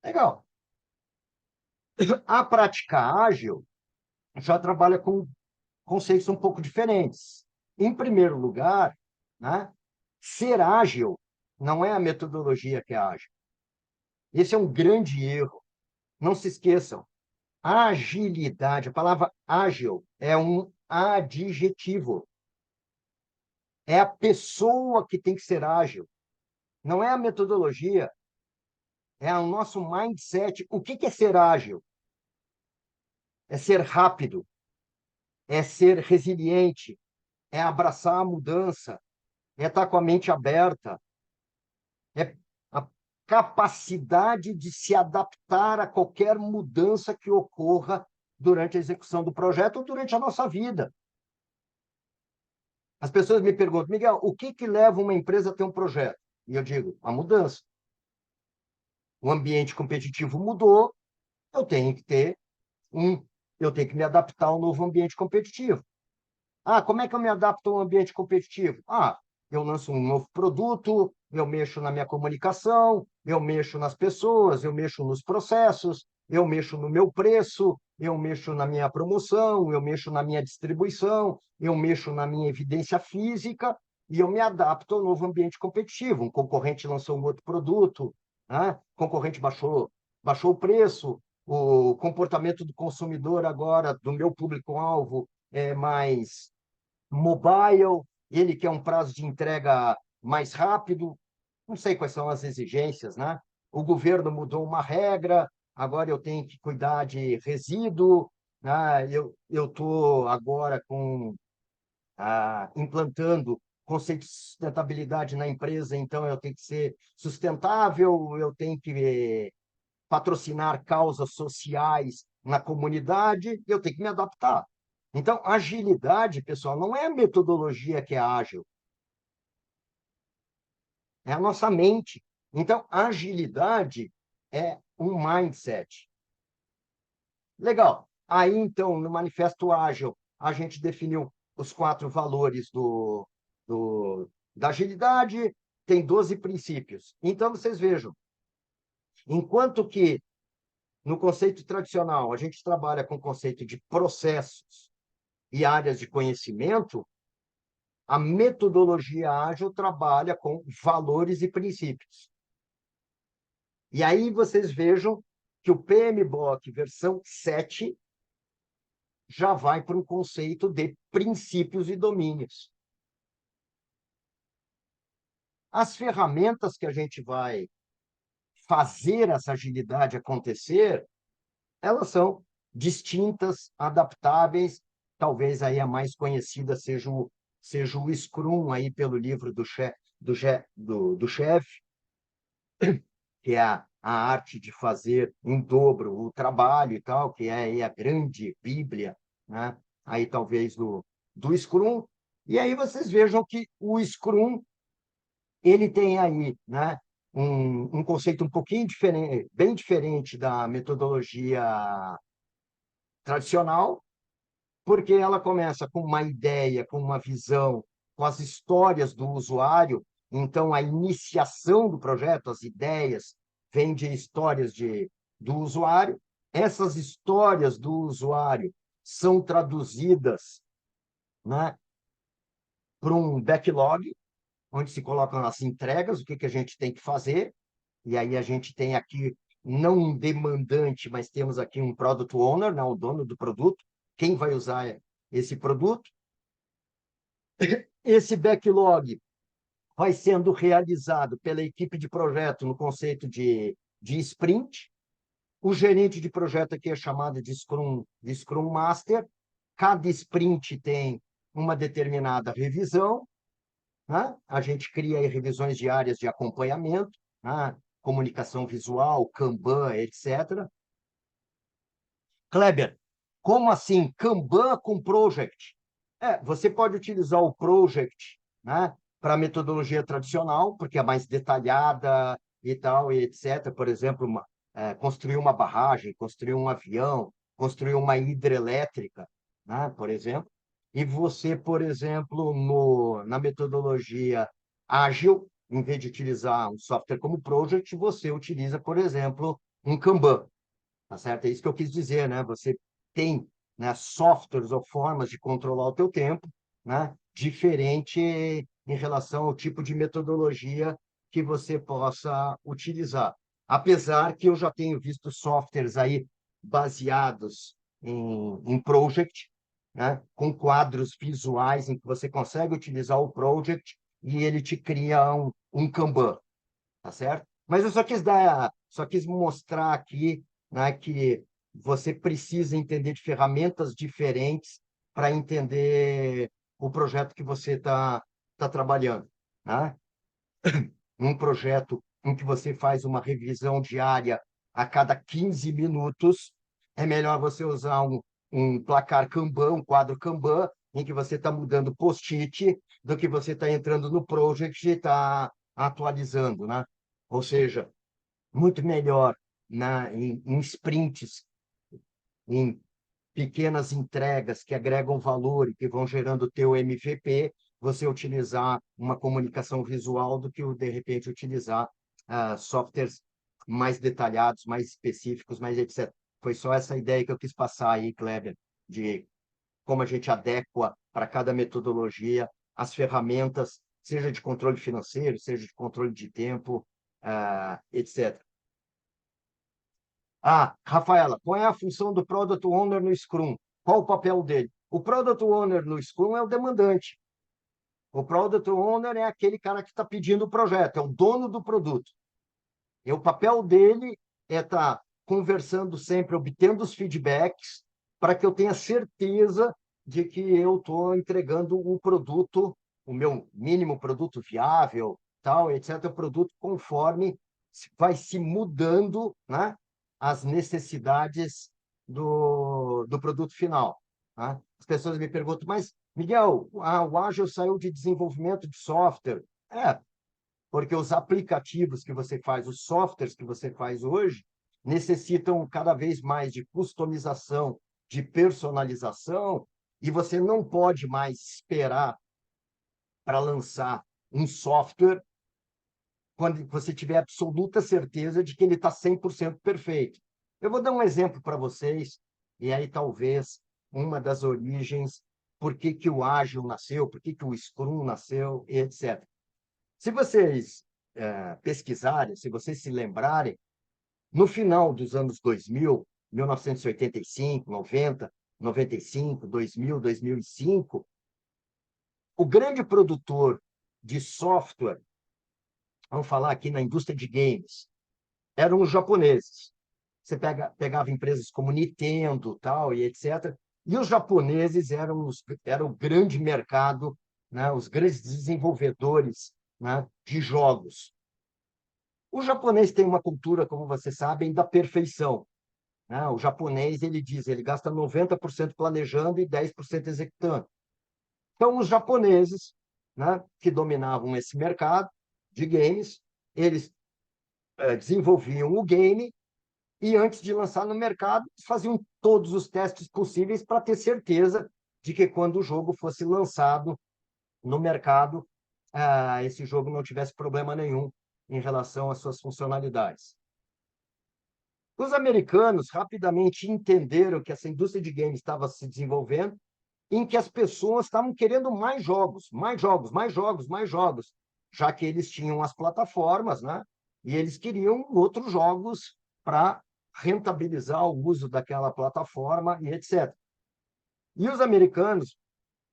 Legal. A prática ágil já trabalha com conceitos um pouco diferentes. Em primeiro lugar, né, ser ágil não é a metodologia que é ágil. Esse é um grande erro. Não se esqueçam, agilidade, a palavra ágil é um adjetivo. É a pessoa que tem que ser ágil. Não é a metodologia, é o nosso mindset. O que é ser ágil? É ser rápido, é ser resiliente, é abraçar a mudança, é estar com a mente aberta, é a capacidade de se adaptar a qualquer mudança que ocorra durante a execução do projeto ou durante a nossa vida. As pessoas me perguntam, Miguel, o que leva uma empresa a ter um projeto? E eu digo, a mudança. O ambiente competitivo mudou, eu tenho que ter eu tenho que me adaptar ao novo ambiente competitivo. Ah, como é que eu me adapto ao ambiente competitivo? Ah, eu lanço um novo produto, eu mexo na minha comunicação, eu mexo nas pessoas, eu mexo nos processos, eu mexo no meu preço, eu mexo na minha promoção, eu mexo na minha distribuição, eu mexo na minha evidência física e eu me adapto ao novo ambiente competitivo. Um concorrente lançou um outro produto, né? O concorrente baixou o preço, o comportamento do consumidor agora, do meu público-alvo, é mais mobile, ele quer um prazo de entrega mais rápido, não sei quais são as exigências, né? O governo mudou uma regra, agora eu tenho que cuidar de resíduo, né? Eu estou agora implantando conceito de sustentabilidade na empresa, então eu tenho que ser sustentável, eu tenho que patrocinar causas sociais na comunidade, eu tenho que me adaptar. Então, agilidade, pessoal, não é a metodologia que é ágil, é a nossa mente. Então, agilidade é um mindset. Legal. Aí, então, no Manifesto Ágil, a gente definiu os 4 valores da agilidade, tem 12 princípios. Então, vocês vejam, enquanto que no conceito tradicional a gente trabalha com o conceito de processos e áreas de conhecimento, a metodologia ágil trabalha com valores e princípios. E aí vocês vejam que o PMBOK versão 7 já vai para um conceito de princípios e domínios. As ferramentas que a gente vai fazer essa agilidade acontecer, elas são distintas, adaptáveis, talvez aí a mais conhecida seja o Scrum, aí pelo livro do chefe, que é a arte de fazer em dobro o trabalho e tal, que é aí a grande bíblia, né? Aí talvez do Scrum. E aí vocês vejam que o Scrum ele tem aí, né, um conceito um pouquinho diferente, bem diferente da metodologia tradicional, porque ela começa com uma ideia, com uma visão, com as histórias do usuário. Então, a iniciação do projeto, as ideias, vêm de histórias do usuário. Essas histórias do usuário são traduzidas, né, para um backlog, onde se colocam as entregas, o que a gente tem que fazer. E aí a gente tem aqui, não um demandante, mas temos aqui um product owner, né, o dono do produto, quem vai usar esse produto. Esse backlog vai sendo realizado pela equipe de projeto no conceito de sprint. O gerente de projeto aqui é chamado de Scrum Master. Cada sprint tem uma determinada revisão, né? A gente cria aí revisões diárias de acompanhamento, né? Comunicação visual, Kanban, etc. Kleber, como assim Kanban com Project? Você pode utilizar o Project, né, para a metodologia tradicional, porque é mais detalhada e tal, e etc. Por exemplo, construir uma barragem, construir um avião, construir uma hidrelétrica, né, por exemplo. E você, por exemplo, na metodologia ágil, em vez de utilizar um software como Project, você utiliza, por exemplo, um Kanban, tá certo? É isso que eu quis dizer, né? Você tem, né, softwares ou formas de controlar o teu tempo, né, diferente em relação ao tipo de metodologia que você possa utilizar. Apesar que eu já tenho visto softwares aí baseados em Project, né, com quadros visuais em que você consegue utilizar o Project e ele te cria um Kanban, tá certo? Mas eu só quis mostrar aqui, né, que você precisa entender de ferramentas diferentes para entender o projeto que você tá trabalhando, né? Um projeto em que você faz uma revisão diária a cada 15 minutos, é melhor você usar um placar Kanban, um quadro Kanban, em que você está mudando post-it, do que você está entrando no project e está atualizando, né? Ou seja, muito melhor em sprints, em pequenas entregas que agregam valor e que vão gerando o teu MVP, você utilizar uma comunicação visual do que, de repente, utilizar softwares mais detalhados, mais específicos, mais etc. Foi só essa ideia que eu quis passar aí, Kleber, de como a gente adequa para cada metodologia as ferramentas, seja de controle financeiro, seja de controle de tempo, etc. Rafaela, qual é a função do Product Owner no Scrum? Qual o papel dele? O Product Owner no Scrum é o demandante. O Product Owner é aquele cara que está pedindo o projeto, é o dono do produto. E o papel dele é estar conversando sempre, obtendo os feedbacks, para que eu tenha certeza de que eu estou entregando o produto, o meu mínimo produto viável, tal, etc., o produto conforme vai se mudando, né, as necessidades do produto final. Né? As pessoas me perguntam, mas, Miguel, o Agile saiu de desenvolvimento de software. Porque os aplicativos que você faz, os softwares que você faz hoje, necessitam cada vez mais de customização, de personalização, e você não pode mais esperar para lançar um software quando você tiver absoluta certeza de que ele está 100% perfeito. Eu vou dar um exemplo para vocês, e aí talvez uma das origens, por que que o Ágil nasceu, por que que o Scrum nasceu, etc. Se vocês pesquisarem, se vocês se lembrarem, no final dos anos 2000, 1985, 90, 95, 2000, 2005, o grande produtor de software, vamos falar aqui na indústria de games, eram os japoneses. Você pegava empresas como Nintendo, tal, e etc. E os japoneses eram o grande mercado, né, os grandes desenvolvedores, né, de jogos. O japonês tem uma cultura, como vocês sabem, da perfeição. Né? O japonês, ele diz, ele gasta 90% planejando e 10% executando. Então, os japoneses, né, que dominavam esse mercado de games, eles desenvolviam o game e, antes de lançar no mercado, faziam todos os testes possíveis para ter certeza de que, quando o jogo fosse lançado no mercado, esse jogo não tivesse problema nenhum em relação às suas funcionalidades. Os americanos rapidamente entenderam que essa indústria de games estava se desenvolvendo, em que as pessoas estavam querendo mais jogos, mais jogos, mais jogos, mais jogos, já que eles tinham as plataformas, né? E eles queriam outros jogos para rentabilizar o uso daquela plataforma e etc. E os americanos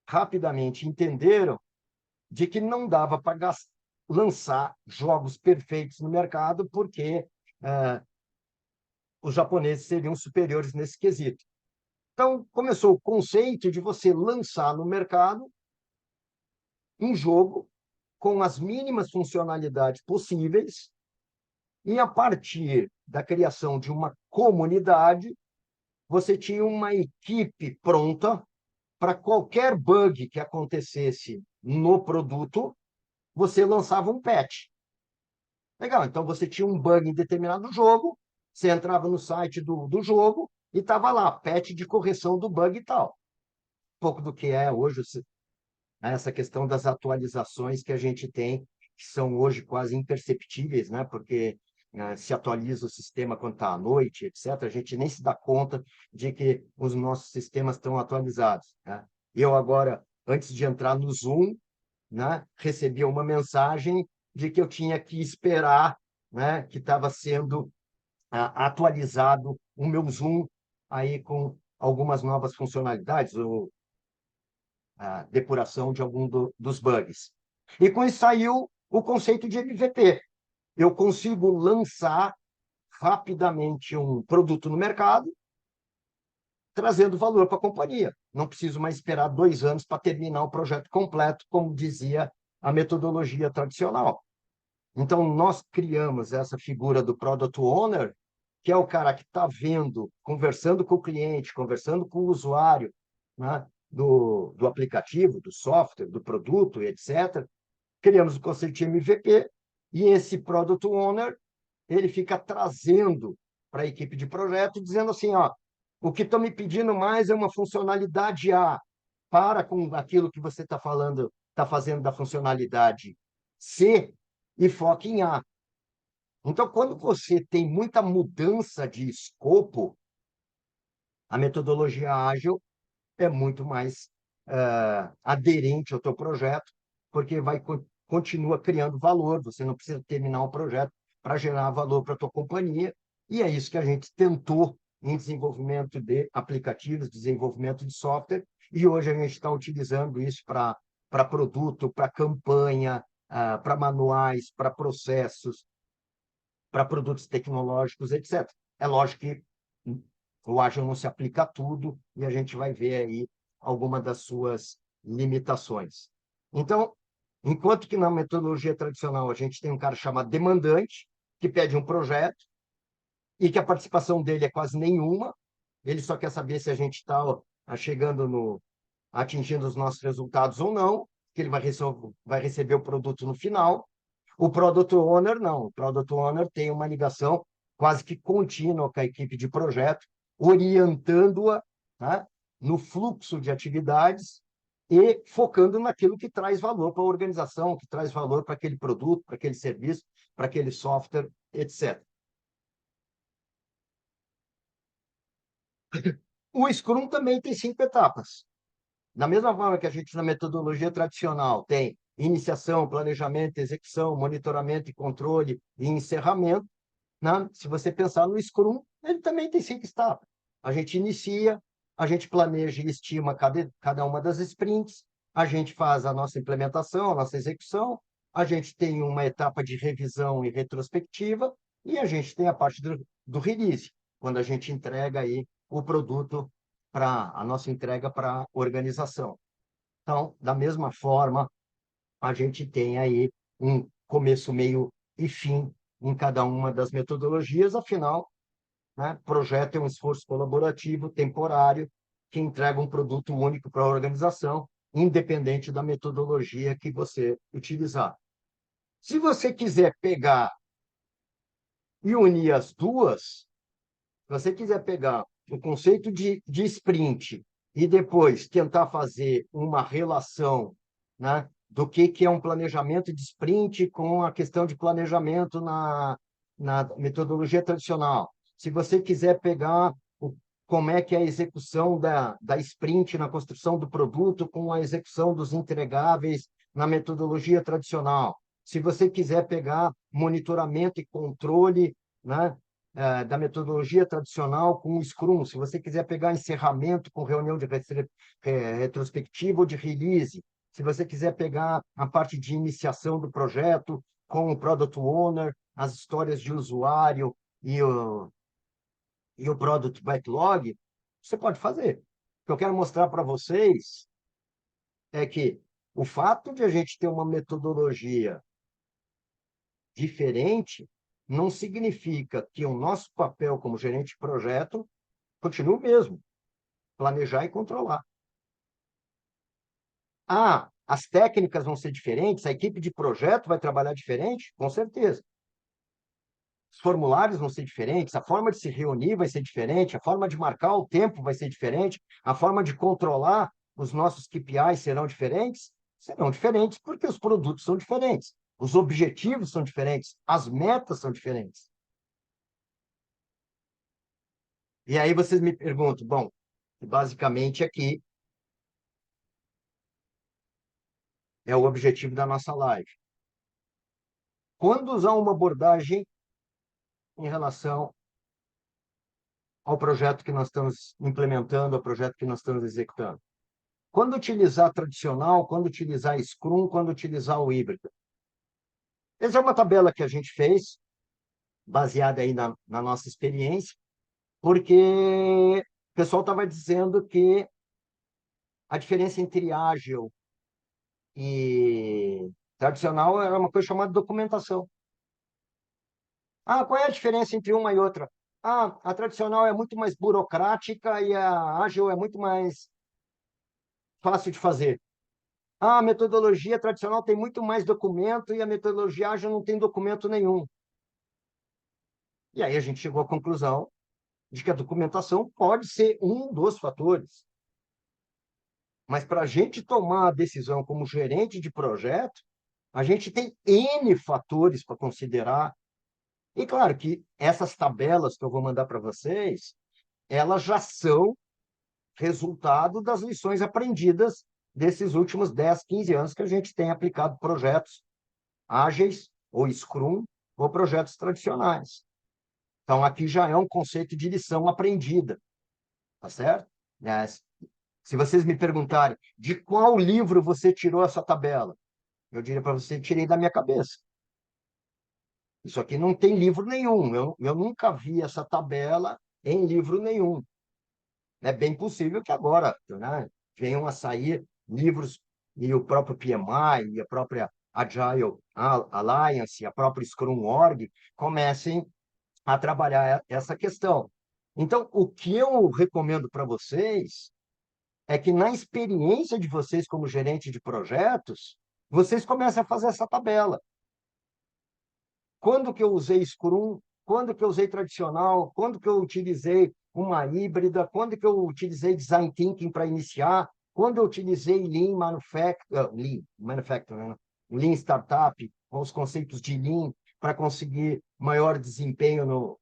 rapidamente entenderam de que não dava para lançar jogos perfeitos no mercado, porque os japoneses seriam superiores nesse quesito. Então, começou o conceito de você lançar no mercado um jogo com as mínimas funcionalidades possíveis e, a partir da criação de uma comunidade, você tinha uma equipe pronta para qualquer bug que acontecesse no produto, você lançava um patch. Legal, então você tinha um bug em determinado jogo, Você entrava no site do jogo e estava lá, patch de correção do bug e tal. Um pouco do que é hoje essa questão das atualizações que a gente tem, que são hoje quase imperceptíveis, né? Porque se atualiza o sistema quando está à noite, etc. A gente nem se dá conta de que os nossos sistemas estão atualizados, né? Eu agora, antes de entrar no Zoom, né, recebi uma mensagem de que eu tinha que esperar, né, que estava sendo atualizado o meu Zoom aí com algumas novas funcionalidades, ou a depuração de algum dos bugs. E com isso saiu o conceito de MVP. Eu consigo lançar rapidamente um produto no mercado, trazendo valor para a companhia. Não preciso mais esperar 2 anos para terminar o projeto completo, como dizia a metodologia tradicional. Então, nós criamos essa figura do Product Owner, que é o cara que está vendo, conversando com o cliente, conversando com o usuário, né, do aplicativo, do software, do produto, etc. Criamos o conceito de MVP, e esse Product Owner ele fica trazendo para a equipe de projeto, dizendo assim, ó, o que estão me pedindo mais é uma funcionalidade A, para com aquilo que você está falando, está fazendo da funcionalidade C e foque em A. Então, quando você tem muita mudança de escopo, a metodologia ágil é muito mais aderente ao teu projeto, porque continua criando valor, você não precisa terminar o projeto para gerar valor para a tua companhia, e é isso que a gente tentou em desenvolvimento de aplicativos, desenvolvimento de software, e hoje a gente está utilizando isso para produto, para campanha, para manuais, para processos, para produtos tecnológicos, etc. É lógico que o ágil não se aplica a tudo e a gente vai ver aí alguma das suas limitações. Então, enquanto que na metodologia tradicional a gente tem um cara chamado demandante, que pede um projeto e que a participação dele é quase nenhuma, ele só quer saber se a gente está chegando atingindo os nossos resultados ou não, que ele vai receber o produto no final. O Product Owner, não. O Product Owner tem uma ligação quase que contínua com a equipe de projeto, orientando-a, né, no fluxo de atividades e focando naquilo que traz valor para a organização, que traz valor para aquele produto, para aquele serviço, para aquele software, etc. O Scrum também tem 5 etapas. Da mesma forma que a gente, na metodologia tradicional, tem iniciação, planejamento, execução, monitoramento e controle e encerramento, né? Se você pensar no Scrum, ele também tem 5 etapas. A gente inicia, a gente planeja e estima cada uma das sprints, a gente faz a nossa implementação, a nossa execução, a gente tem uma etapa de revisão e retrospectiva, e a gente tem a parte do release, quando a gente entrega aí o produto para a nossa entrega para a organização. Então, da mesma forma, a gente tem aí um começo, meio e fim em cada uma das metodologias, afinal, né, projeto é um esforço colaborativo, temporário, que entrega um produto único para a organização, independente da metodologia que você utilizar. Se você quiser pegar e unir as duas, se você quiser pegar o conceito de sprint e depois tentar fazer uma relação, né, do que é um planejamento de sprint com a questão de planejamento na metodologia tradicional. Se você quiser pegar como é que é a execução da sprint na construção do produto com a execução dos entregáveis na metodologia tradicional. Se você quiser pegar monitoramento e controle, né, da metodologia tradicional com o Scrum, se você quiser pegar encerramento com reunião de retrospectiva ou de release, se você quiser pegar a parte de iniciação do projeto com o Product Owner, as histórias de usuário e o Product Backlog, você pode fazer. O que eu quero mostrar para vocês é que o fato de a gente ter uma metodologia diferente não significa que o nosso papel como gerente de projeto continua o mesmo, planejar e controlar. As técnicas vão ser diferentes, a equipe de projeto vai trabalhar diferente? Com certeza. os formulários vão ser diferentes, a forma de se reunir vai ser diferente, a forma de marcar o tempo vai ser diferente, a forma de controlar os nossos KPIs serão diferentes porque os produtos são diferentes, os objetivos são diferentes, as metas são diferentes. E aí vocês me perguntam, bom, basicamente aqui é o objetivo da nossa live. Quando usar uma abordagem em relação ao projeto que nós estamos implementando, ao projeto que nós estamos executando? Quando utilizar tradicional, quando utilizar Scrum, quando utilizar o híbrido? Essa é uma tabela que a gente fez, baseada aí na nossa experiência, porque o pessoal estava dizendo que a diferença entre ágil e tradicional era uma coisa chamada documentação. Ah, qual é a diferença entre uma e outra? Ah, a tradicional é muito mais burocrática e a ágil é muito mais fácil de fazer. Ah, a metodologia tradicional tem muito mais documento e a metodologia ágil não tem documento nenhum. E aí a gente chegou à conclusão de que a documentação pode ser um dos fatores. Mas para a gente tomar a decisão como gerente de projeto, a gente tem N fatores para considerar. E claro que essas tabelas que eu vou mandar para vocês, elas já são resultado das lições aprendidas desses últimos 10, 15 anos que a gente tem aplicado projetos ágeis, ou Scrum, ou projetos tradicionais. Então, aqui já é um conceito de lição aprendida, tá certo? Se vocês me perguntarem de qual livro você tirou essa tabela, eu diria para você, tirei da minha cabeça. Isso aqui não tem livro nenhum. Eu nunca vi essa tabela em livro nenhum. É bem possível que agora, né, venham a sair livros, e o próprio PMI, e a própria Agile Alliance, a própria Scrum Org, comecem a trabalhar essa questão. Então, o que eu recomendo para vocês é que, na experiência de vocês como gerente de projetos, vocês comecem a fazer essa tabela. Quando que eu usei Scrum? Quando que eu usei tradicional? Quando que eu utilizei uma híbrida? Quando que eu utilizei Design Thinking para iniciar? Quando eu utilizei Manufacturing, né? Lean Startup, com os conceitos de Lean, para conseguir maior desempenho,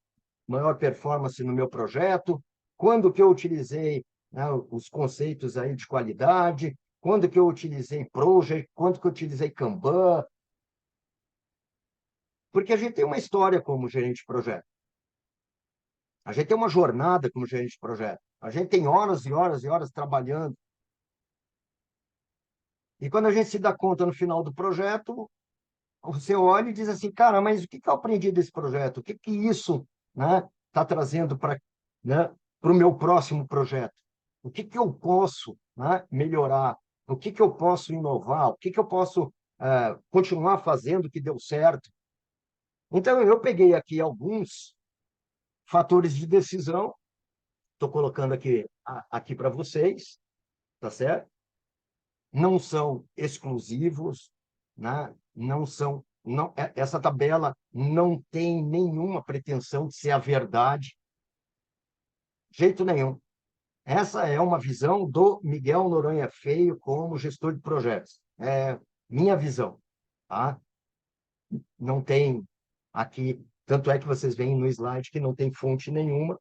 maior performance no meu projeto? Quando que eu utilizei, né, os conceitos aí de qualidade? Quando que eu utilizei Project? Quando que eu utilizei Kanban? Porque a gente tem uma história como gerente de projeto. A gente tem uma jornada como gerente de projeto. A gente tem horas e horas e horas trabalhando. E quando a gente se dá conta no final do projeto, você olha e diz assim, cara, mas o que eu aprendi desse projeto? O que isso, né, está trazendo para, né, o meu próximo projeto? O que eu posso, né, melhorar? O que eu posso inovar? O que eu posso continuar fazendo que deu certo? Então, eu peguei aqui alguns fatores de decisão, estou colocando aqui para vocês, tá certo? Não são exclusivos, né? Não são, não, essa tabela não tem nenhuma pretensão de ser a verdade, de jeito nenhum. Essa é uma visão do Miguel Noronha Feio como gestor de projetos. É minha visão, tá? Não tem aqui, tanto é que vocês veem no slide que não tem fonte nenhuma.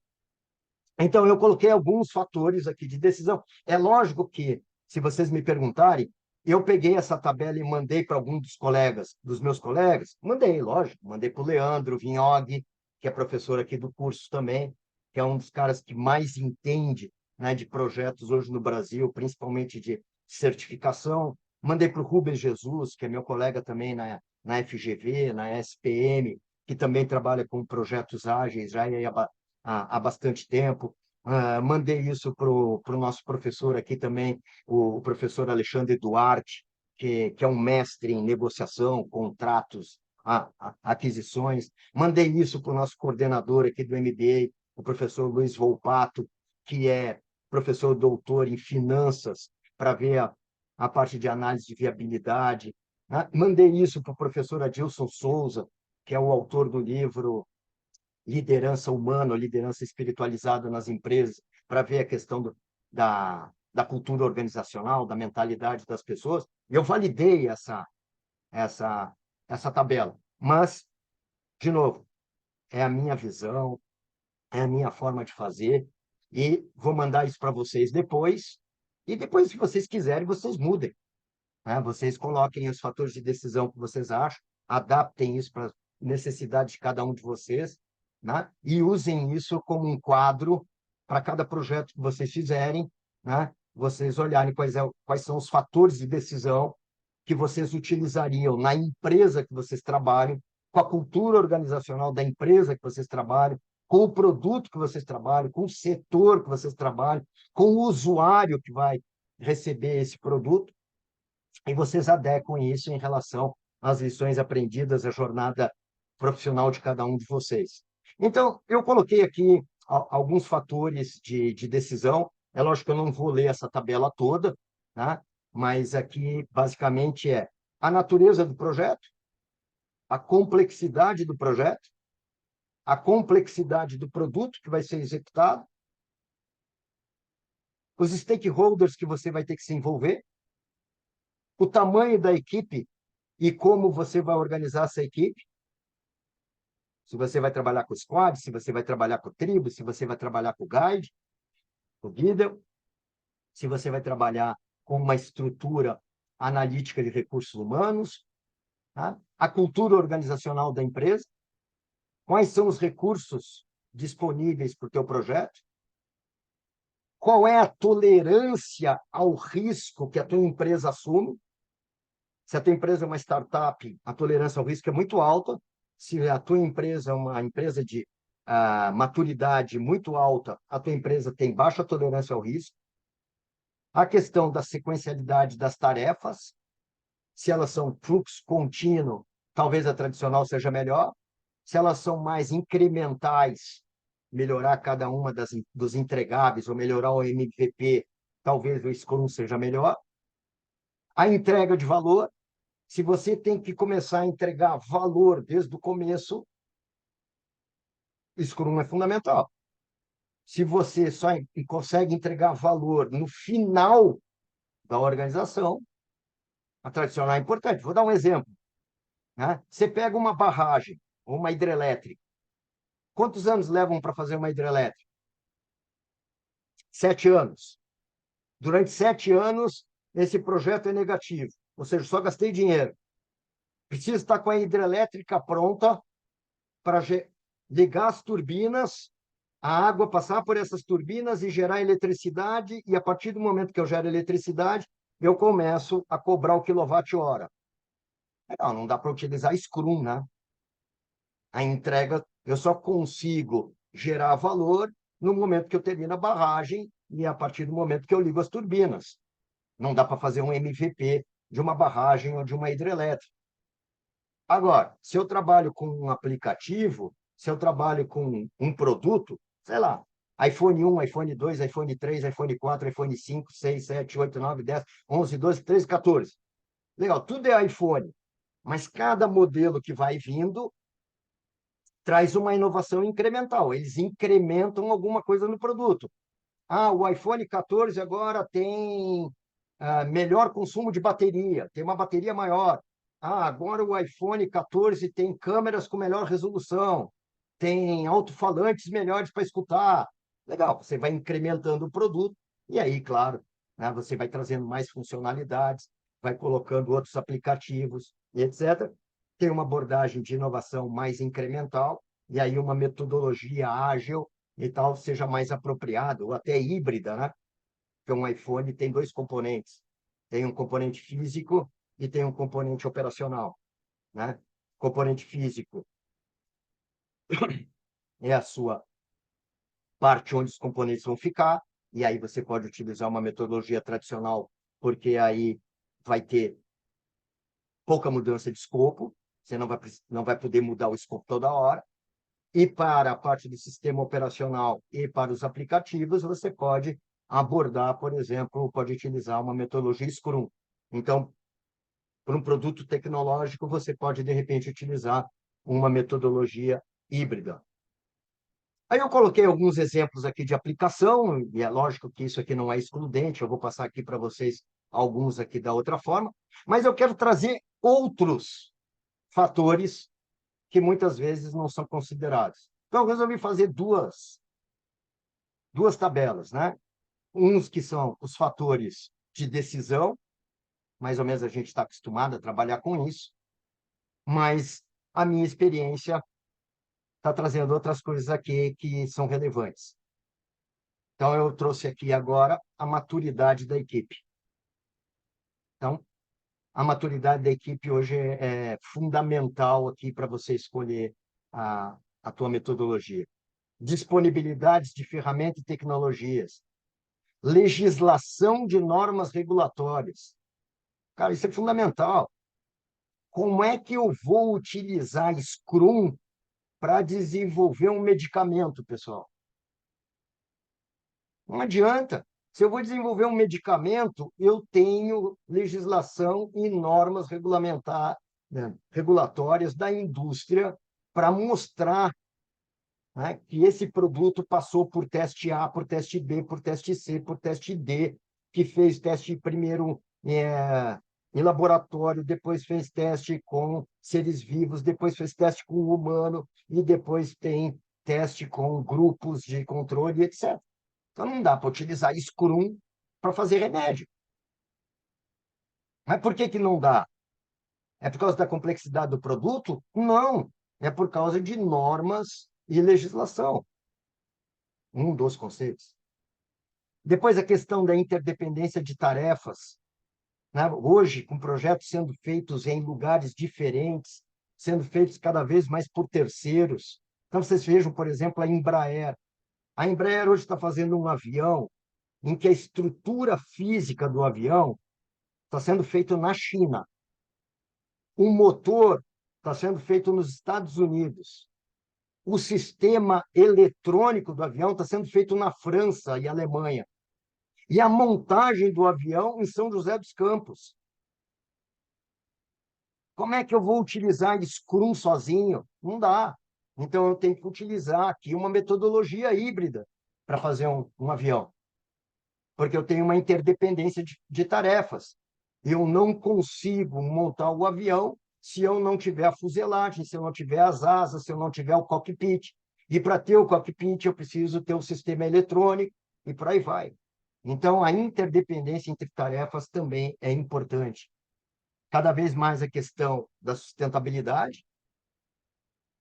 Então, eu coloquei alguns fatores aqui de decisão. É lógico que, se vocês me perguntarem, eu peguei essa tabela e mandei para algum dos colegas, dos meus colegas, mandei, lógico, mandei para o Leandro Vinhog, que é professor aqui do curso também, que é um dos caras que mais entende, né, de projetos hoje no Brasil, principalmente de certificação. Mandei para o Rubens Jesus, que é meu colega também na FGV, na SPM, que também trabalha com projetos ágeis já há bastante tempo. Mandei isso para o nosso professor aqui também, o professor Alexandre Duarte, que é um mestre em negociação, contratos, aquisições. Mandei isso para o nosso coordenador aqui do MBA, o professor Luiz Volpato, que é professor doutor em finanças, para ver a parte de análise de viabilidade. Mandei isso para o professor Adilson Souza, que é o autor do livro liderança humana, liderança espiritualizada nas empresas, para ver a questão da cultura organizacional, da mentalidade das pessoas. Eu validei essa, essa tabela. Mas, de novo, é a minha visão, é a minha forma de fazer, e vou mandar isso para vocês depois. E depois, se vocês quiserem, vocês mudem, né? Vocês coloquem os fatores de decisão que vocês acham, adaptem isso para a necessidade de cada um de vocês, né? E usem isso como um quadro para cada projeto que vocês fizerem, né? Vocês olharem quais são os fatores de decisão que vocês utilizariam na empresa que vocês trabalham, com a cultura organizacional da empresa que vocês trabalham, com o produto que vocês trabalham, com o setor que vocês trabalham, com o usuário que vai receber esse produto, e vocês adequam isso em relação às lições aprendidas, à jornada profissional de cada um de vocês. Então, eu coloquei aqui alguns fatores de decisão. É lógico que eu não vou ler essa tabela toda, né? Mas aqui, basicamente, é a natureza do projeto, a complexidade do projeto, a complexidade do produto que vai ser executado, os stakeholders que você vai ter que se envolver, o tamanho da equipe e como você vai organizar essa equipe, se você vai trabalhar com squad, se você vai trabalhar com tribo, se você vai trabalhar com guide, com guida, se você vai trabalhar com uma estrutura analítica de recursos humanos, tá? A cultura organizacional da empresa, quais são os recursos disponíveis para o teu projeto, qual é a tolerância ao risco que a tua empresa assume. Se a tua empresa é uma startup, a tolerância ao risco é muito alta. Se a tua empresa é uma empresa de maturidade muito alta, a tua empresa tem baixa tolerância ao risco. A questão da sequencialidade das tarefas, se elas são fluxo contínuo, talvez a tradicional seja melhor. Se elas são mais incrementais, melhorar cada uma dos entregáveis ou melhorar o MVP, talvez o Scrum seja melhor. A entrega de valor, se você tem que começar a entregar valor desde o começo, Scrum é fundamental. Se você só consegue entregar valor no final da organização, a tradicional é importante. Vou dar um exemplo, né? Você pega uma barragem ou uma hidrelétrica. Quantos anos levam para fazer uma hidrelétrica? 7 anos. Durante 7 anos, esse projeto é negativo, ou seja, só gastei dinheiro. Preciso estar com a hidrelétrica pronta para ligar as turbinas, a água passar por essas turbinas e gerar eletricidade, e a partir do momento que eu gero eletricidade, eu começo a cobrar o quilowatt-hora. Não dá para utilizar Scrum, né? A entrega, eu só consigo gerar valor no momento que eu termino a barragem e a partir do momento que eu ligo as turbinas. Não dá para fazer um MVP de uma barragem ou de uma hidrelétrica. Agora, se eu trabalho com um aplicativo, se eu trabalho com um produto, sei lá, iPhone 1, iPhone 2, iPhone 3, iPhone 4, iPhone 5, 6, 7, 8, 9, 10, 11, 12, 13, 14. Legal, tudo é iPhone, mas cada modelo que vai vindo traz uma inovação incremental. Eles incrementam alguma coisa no produto. O iPhone 14 agora tem melhor consumo de bateria, tem uma bateria maior. Agora o iPhone 14 tem câmeras com melhor resolução, tem alto-falantes melhores para escutar. Legal, você vai incrementando o produto e aí, claro, né, você vai trazendo mais funcionalidades, vai colocando outros aplicativos e etc. Tem uma abordagem de inovação mais incremental e aí uma metodologia ágil e tal seja mais apropriado, ou até híbrida, né? Porque um iPhone tem dois componentes. Tem um componente físico e tem um componente operacional, né? Componente físico é a sua parte onde os componentes vão ficar, e aí você pode utilizar uma metodologia tradicional, porque aí vai ter pouca mudança de escopo, você não vai poder mudar o escopo toda hora. E para a parte do sistema operacional e para os aplicativos, você pode abordar, por exemplo, pode utilizar uma metodologia Scrum. Então, para um produto tecnológico, você pode, de repente, utilizar uma metodologia híbrida. Aí eu coloquei alguns exemplos aqui de aplicação, e é lógico que isso aqui não é excludente, eu vou passar aqui para vocês alguns aqui da outra forma, mas eu quero trazer outros fatores que muitas vezes não são considerados. Então, eu resolvi fazer duas tabelas, né? Uns que são os fatores de decisão, mais ou menos a gente está acostumado a trabalhar com isso, mas a minha experiência está trazendo outras coisas aqui que são relevantes. Então, eu trouxe aqui agora a maturidade da equipe. Então, a maturidade da equipe hoje é fundamental aqui para você escolher a tua metodologia. Disponibilidades de ferramentas e tecnologias, legislação de normas regulatórias. Cara, isso é fundamental. Como é que eu vou utilizar Scrum para desenvolver um medicamento, pessoal? Não adianta. Se eu vou desenvolver um medicamento, eu tenho legislação e normas né, regulatórias da indústria para mostrar, né, que esse produto passou por teste A, por teste B, por teste C, por teste D, que fez teste primeiro em laboratório, depois fez teste com seres vivos, depois fez teste com o humano, e depois tem teste com grupos de controle, etc. Então, não dá para utilizar Scrum para fazer remédio. Mas por que que não dá? É por causa da complexidade do produto? Não. É por causa de normas e legislação. Um dos conceitos. Depois, a questão da interdependência de tarefas. Né? Hoje, com projetos sendo feitos em lugares diferentes, sendo feitos cada vez mais por terceiros. Então, vocês vejam, por exemplo, a Embraer. A Embraer hoje está fazendo um avião em que a estrutura física do avião está sendo feita na China. O motor está sendo feito nos Estados Unidos. O sistema eletrônico do avião está sendo feito na França e Alemanha. E a montagem do avião em São José dos Campos. Como é que eu vou utilizar Scrum sozinho? Não dá. Então, eu tenho que utilizar aqui uma metodologia híbrida para fazer um avião. Porque eu tenho uma interdependência de tarefas. Eu não consigo montar o avião se eu não tiver a fuselagem, se eu não tiver as asas, se eu não tiver o cockpit. E para ter o cockpit, eu preciso ter o sistema eletrônico e por aí vai. Então, a interdependência entre tarefas também é importante. Cada vez mais a questão da sustentabilidade.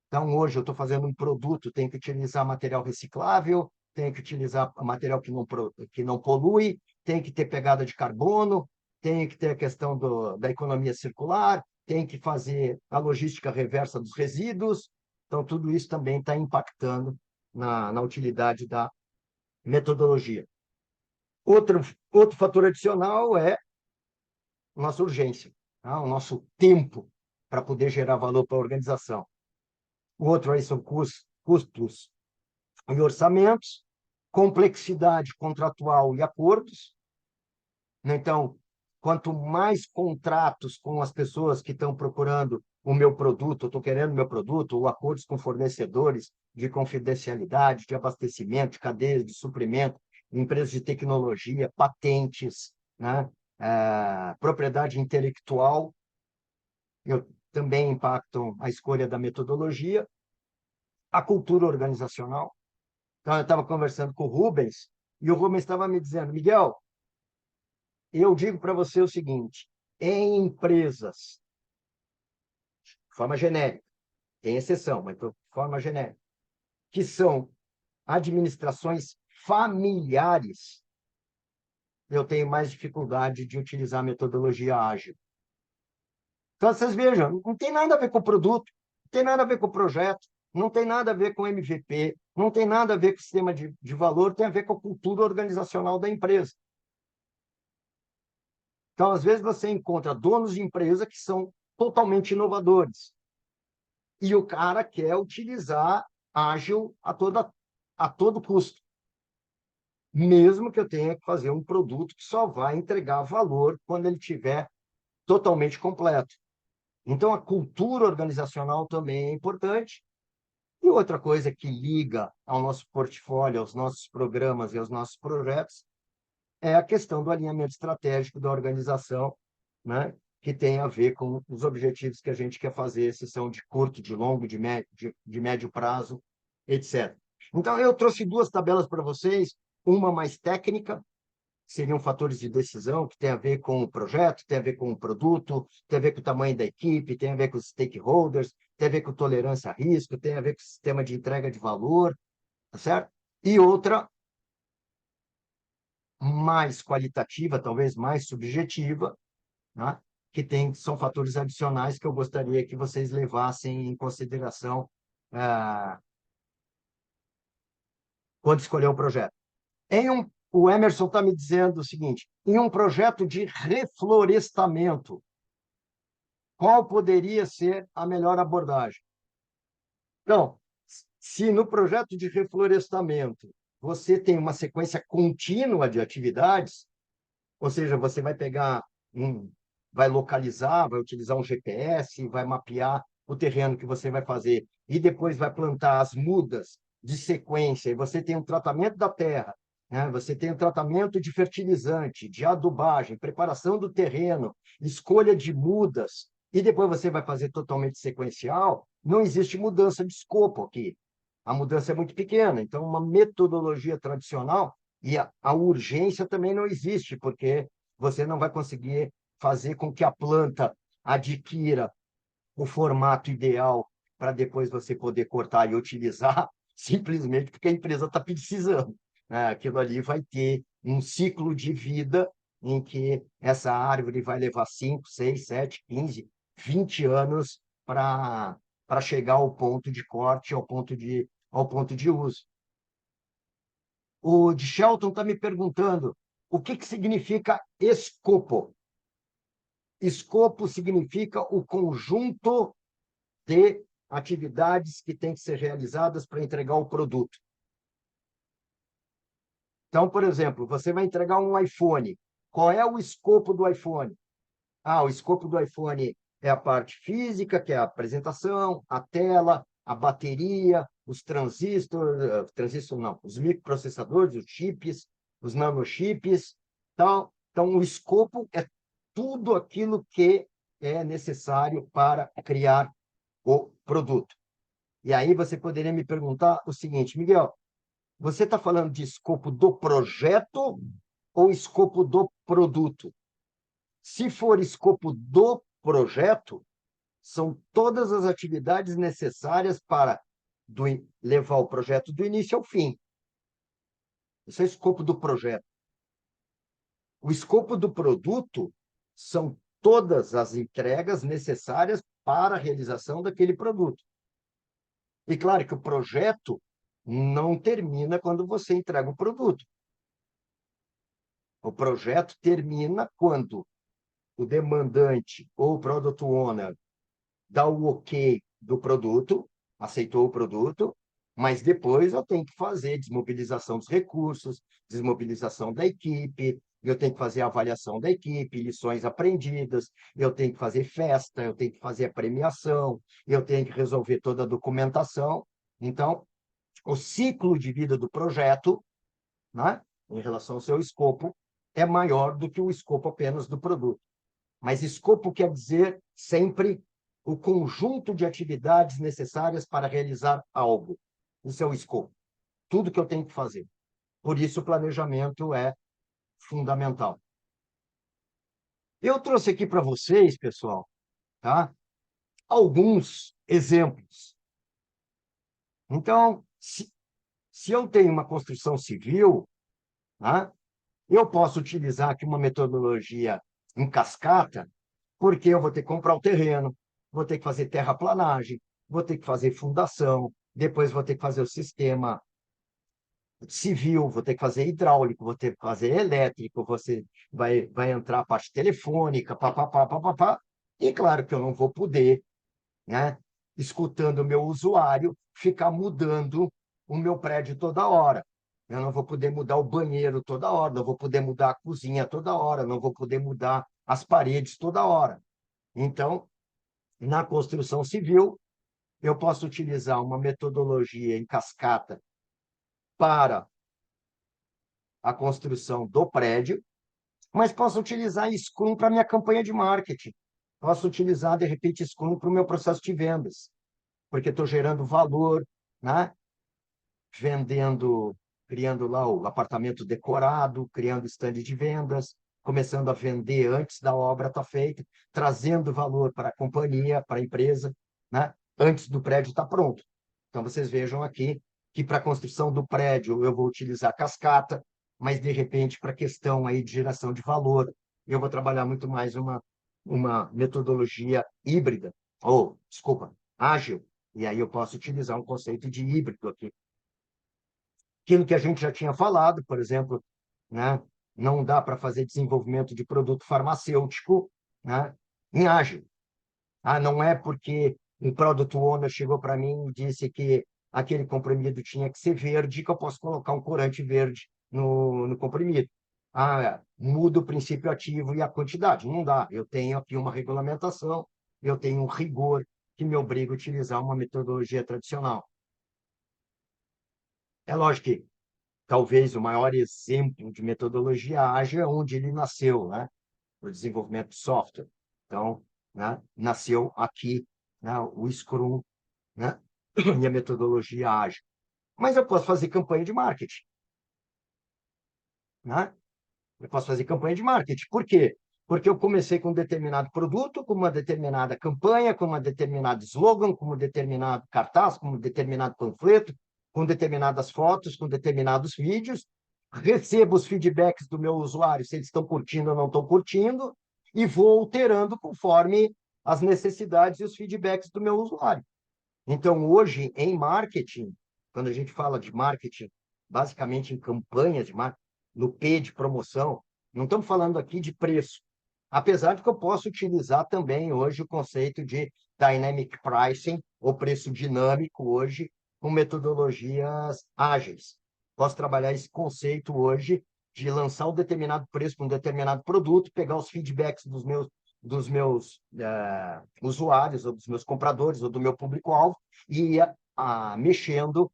Então, hoje eu estou fazendo um produto, tenho que utilizar material reciclável, tenho que utilizar material que não polui, tem que ter pegada de carbono, tem que ter a questão da economia circular, tem que fazer a logística reversa dos resíduos. Então, tudo isso também está impactando na utilidade da metodologia. Outro fator adicional é a nossa urgência, tá? O nosso tempo para poder gerar valor para a organização. O outro aí são custos e orçamentos, complexidade contratual e acordos. Então, quanto mais contratos com as pessoas que estão procurando o meu produto, eu estou querendo o meu produto, ou acordos com fornecedores de confidencialidade, de abastecimento, de cadeias de suprimento, empresas de tecnologia, patentes, né? Propriedade intelectual, eu também impactam a escolha da metodologia, a cultura organizacional. Então, eu estava conversando com o Rubens, e o Rubens estava me dizendo, Miguel, eu digo para você o seguinte, em empresas, de forma genérica, tem exceção, mas de forma genérica, que são administrações familiares, eu tenho mais dificuldade de utilizar a metodologia ágil. Então, vocês vejam, não tem nada a ver com o produto, não tem nada a ver com o projeto, não tem nada a ver com o MVP, não tem nada a ver com o sistema de valor, tem a ver com a cultura organizacional da empresa. Então, às vezes, você encontra donos de empresa que são totalmente inovadores. E o cara quer utilizar ágil a todo custo. Mesmo que eu tenha que fazer um produto que só vai entregar valor quando ele estiver totalmente completo. Então, a cultura organizacional também é importante. E outra coisa que liga ao nosso portfólio, aos nossos programas e aos nossos projetos, é a questão do alinhamento estratégico da organização, né? Que tem a ver com os objetivos que a gente quer fazer, se são de curto, de longo, de médio prazo, etc. Então, eu trouxe duas tabelas para vocês, uma mais técnica, seriam fatores de decisão, que tem a ver com o projeto, tem a ver com o produto, tem a ver com o tamanho da equipe, tem a ver com os stakeholders, tem a ver com tolerância a risco, tem a ver com o sistema de entrega de valor, tá certo? E outra mais qualitativa, talvez mais subjetiva, né? Que são fatores adicionais que eu gostaria que vocês levassem em consideração quando escolher o projeto. O Emerson está me dizendo o seguinte, em um projeto de reflorestamento, qual poderia ser a melhor abordagem? Então, se no projeto de reflorestamento você tem uma sequência contínua de atividades, ou seja, você vai pegar, vai localizar, vai utilizar um GPS, vai mapear o terreno que você vai fazer e depois vai plantar as mudas de sequência, e você tem um tratamento da terra, né? Você tem um tratamento de fertilizante, de adubagem, preparação do terreno, escolha de mudas, e depois você vai fazer totalmente sequencial, não existe mudança de escopo aqui. A mudança é muito pequena, então uma metodologia tradicional e a urgência também não existe, porque você não vai conseguir fazer com que a planta adquira o formato ideal para depois você poder cortar e utilizar, simplesmente porque a empresa está precisando, né? Aquilo ali vai ter um ciclo de vida em que essa árvore vai levar 5, 6, 7, 15, 20 anos para chegar ao ponto de corte, ao ponto de uso. O de Shelton está me perguntando o que significa escopo. Escopo significa o conjunto de atividades que têm que ser realizadas para entregar o produto. Então, por exemplo, você vai entregar um iPhone. Qual é o escopo do iPhone? O escopo do iPhone é a parte física, que é a apresentação, a tela, a bateria, os transistores não, os microprocessadores, os chips, os nanochips. Então, o escopo é tudo aquilo que é necessário para criar o produto. E aí você poderia me perguntar o seguinte, Miguel, você está falando de escopo do projeto ou escopo do produto? Se for escopo do projeto, são todas as atividades necessárias para levar o projeto do início ao fim. Esse é o escopo do projeto. O escopo do produto são todas as entregas necessárias para a realização daquele produto. E claro que o projeto não termina quando você entrega o produto. O projeto termina quando o demandante ou o product owner dá o ok do produto, aceitou o produto, mas depois eu tenho que fazer desmobilização dos recursos, desmobilização da equipe, eu tenho que fazer a avaliação da equipe, lições aprendidas, eu tenho que fazer festa, eu tenho que fazer a premiação, eu tenho que resolver toda a documentação. Então, o ciclo de vida do projeto, né, em relação ao seu escopo, é maior do que o escopo apenas do produto. Mas escopo quer dizer sempre o conjunto de atividades necessárias para realizar algo. Isso é o escopo. Tudo que eu tenho que fazer. Por isso, o planejamento é fundamental. Eu trouxe aqui para vocês, pessoal, tá? Alguns exemplos. Então, se eu tenho uma construção civil, tá? Eu posso utilizar aqui uma metodologia em cascata, porque eu vou ter que comprar o terreno, vou ter que fazer terraplanagem, vou ter que fazer fundação, depois vou ter que fazer o sistema civil, vou ter que fazer hidráulico, vou ter que fazer elétrico, você vai entrar a parte telefônica, papapá, papapá. E claro que eu não vou poder, né, escutando o meu usuário, ficar mudando o meu prédio toda hora. Eu não vou poder mudar o banheiro toda hora, não vou poder mudar a cozinha toda hora, não vou poder mudar as paredes toda hora. Então, na construção civil, eu posso utilizar uma metodologia em cascata para a construção do prédio, mas posso utilizar Scrum para minha campanha de marketing. Posso utilizar, de repente, Scrum para o meu processo de vendas, porque estou gerando valor, né? Vendendo, criando lá o apartamento decorado, criando stand de vendas, começando a vender antes da obra estar feita, trazendo valor para a companhia, para a empresa, né? Antes do prédio estar pronto. Então, vocês vejam aqui que para a construção do prédio eu vou utilizar cascata, mas, de repente, para a questão aí de geração de valor, eu vou trabalhar muito mais uma metodologia híbrida, ou, desculpa, ágil, e aí eu posso utilizar um conceito de híbrido aqui. Aquilo que a gente já tinha falado, por exemplo, né? Não dá para fazer desenvolvimento de produto farmacêutico, né? Em ágil. Ah, não é porque um product owner chegou para mim e disse que aquele comprimido tinha que ser verde, que eu posso colocar um corante verde no comprimido. Ah, muda o princípio ativo e a quantidade. Não dá. Eu tenho aqui uma regulamentação, eu tenho um rigor que me obriga a utilizar uma metodologia tradicional. É lógico que talvez o maior exemplo de metodologia ágil é onde ele nasceu, né? O desenvolvimento de software. Então, né? Nasceu aqui, né? O Scrum, né? E a metodologia ágil. Mas eu posso fazer campanha de marketing, né? Eu posso fazer campanha de marketing. Por quê? Porque eu comecei com um determinado produto, com uma determinada campanha, com uma determinada slogan, com um determinado cartaz, com um determinado panfleto, com determinadas fotos, com determinados vídeos. Recebo os feedbacks do meu usuário, se eles estão curtindo ou não estão curtindo, e vou alterando conforme as necessidades e os feedbacks do meu usuário. Então, hoje, em marketing, quando a gente fala de marketing, basicamente em campanhas de marketing, no P de promoção, não estamos falando aqui de preço. Apesar de que eu posso utilizar também hoje o conceito de dynamic pricing, ou preço dinâmico hoje, com metodologias ágeis. Posso trabalhar esse conceito hoje de lançar um determinado preço para um determinado produto, pegar os feedbacks dos meus usuários, ou dos meus compradores, ou do meu público-alvo, e ir mexendo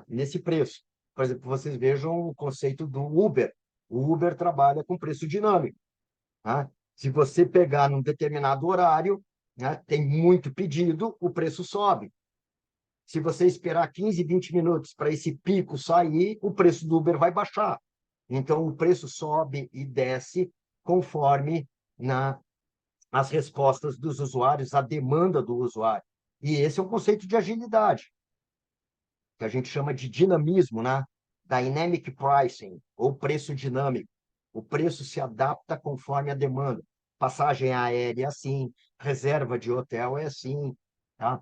nesse preço. Por exemplo, vocês vejam o conceito do Uber. O Uber trabalha com preço dinâmico. Né? Se você pegar num determinado horário, né, tem muito pedido, o preço sobe. Se você esperar 15, 20 minutos para esse pico sair, o preço do Uber vai baixar. Então, o preço sobe e desce conforme as respostas dos usuários, a demanda do usuário. E esse é um conceito de agilidade, que a gente chama de dinamismo, né? Dynamic pricing, ou preço dinâmico. O preço se adapta conforme a demanda. Passagem aérea é assim, reserva de hotel é assim, tá?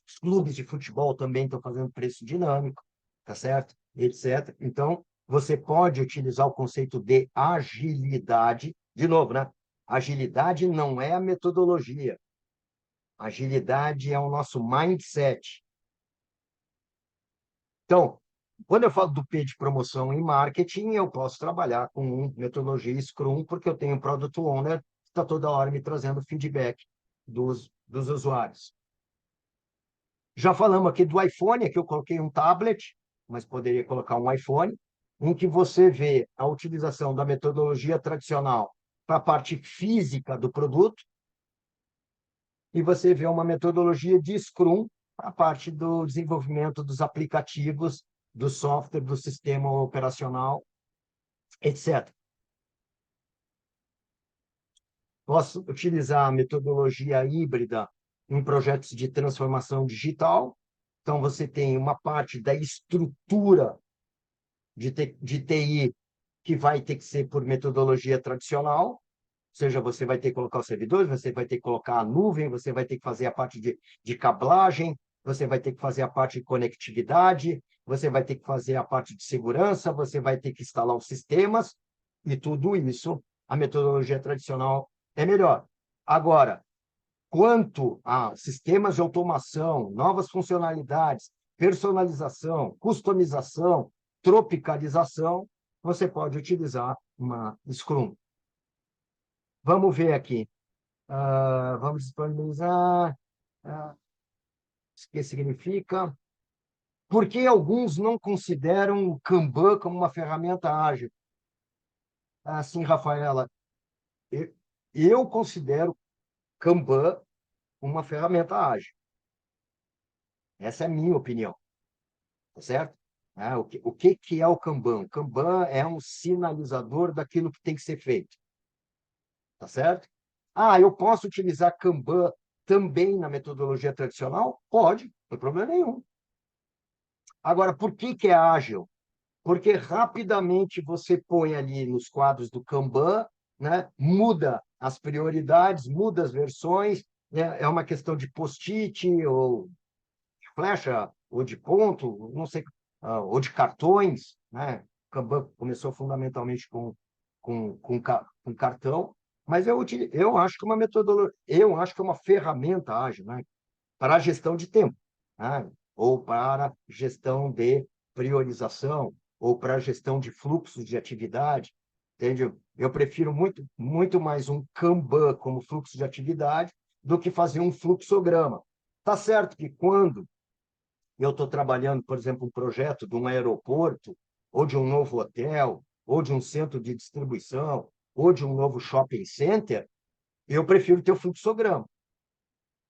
Os clubes de futebol também estão fazendo preço dinâmico, tá certo? Etc. Então, você pode utilizar o conceito de agilidade, de novo, né? Agilidade não é a metodologia. Agilidade é o nosso mindset. Então, quando eu falo do P de promoção em marketing, eu posso trabalhar com metodologia Scrum, porque eu tenho um Product Owner que está toda hora me trazendo feedback dos usuários. Já falamos aqui do iPhone, aqui eu coloquei um tablet, mas poderia colocar um iPhone, em que você vê a utilização da metodologia tradicional para a parte física do produto, e você vê uma metodologia de Scrum para a parte do desenvolvimento dos aplicativos, do software, do sistema operacional, etc. Posso utilizar a metodologia híbrida em projetos de transformação digital. Então, você tem uma parte da estrutura de TI que vai ter que ser por metodologia tradicional, ou seja, você vai ter que colocar os servidores, você vai ter que colocar a nuvem, você vai ter que fazer a parte de cablagem, você vai ter que fazer a parte de conectividade, você vai ter que fazer a parte de segurança, você vai ter que instalar os sistemas, e tudo isso, a metodologia tradicional é melhor. Agora, quanto a sistemas de automação, novas funcionalidades, personalização, customização, tropicalização, você pode utilizar uma Scrum. Vamos ver aqui. Vamos disponibilizar. O que significa? Por que alguns não consideram o Kanban como uma ferramenta ágil? Assim, Rafaela, eu, eu considero Kanban uma ferramenta ágil. Essa é a minha opinião, tá certo? O que é o Kanban? O Kanban é um sinalizador daquilo que tem que ser feito, tá certo? Eu posso utilizar Kanban também na metodologia tradicional? Pode, não tem problema nenhum. Agora, por que é ágil? Porque rapidamente você põe ali nos quadros do Kanban, né? Muda as prioridades, muda as versões, né? É uma questão de post-it ou de flecha ou de ponto, não sei, ou de cartões, né? O Kanban começou fundamentalmente com cartão, mas eu acho que é uma metodologia, eu acho que é uma ferramenta ágil, né? Para a gestão de tempo, né? Ou para gestão de priorização, ou para gestão de fluxos de atividade, entende? Eu prefiro muito mais um Kanban como fluxo de atividade do que fazer um fluxograma. Tá certo que quando eu estou trabalhando, por exemplo, um projeto de um aeroporto, ou de um novo hotel, ou de um centro de distribuição, ou de um novo shopping center, eu prefiro ter o fluxograma.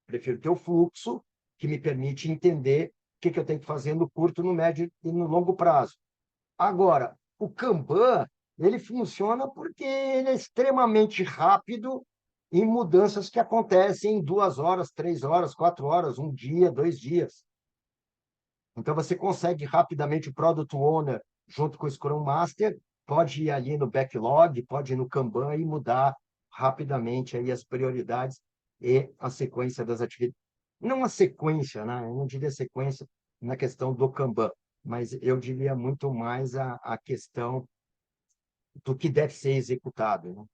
Prefiro ter o fluxo que me permite entender o que eu tenho que fazer no curto, no médio e no longo prazo. Agora, o Kanban, ele funciona porque ele é extremamente rápido em mudanças que acontecem em 2 horas, 3 horas, 4 horas, um dia, 2 dias. Então, você consegue rapidamente, o Product Owner, junto com o Scrum Master, pode ir ali no backlog, pode ir no Kanban e mudar rapidamente aí as prioridades e a sequência das atividades. Não a sequência, né? Eu não diria sequência na questão do Kanban, mas eu diria muito mais a questão do que deve ser executado, né?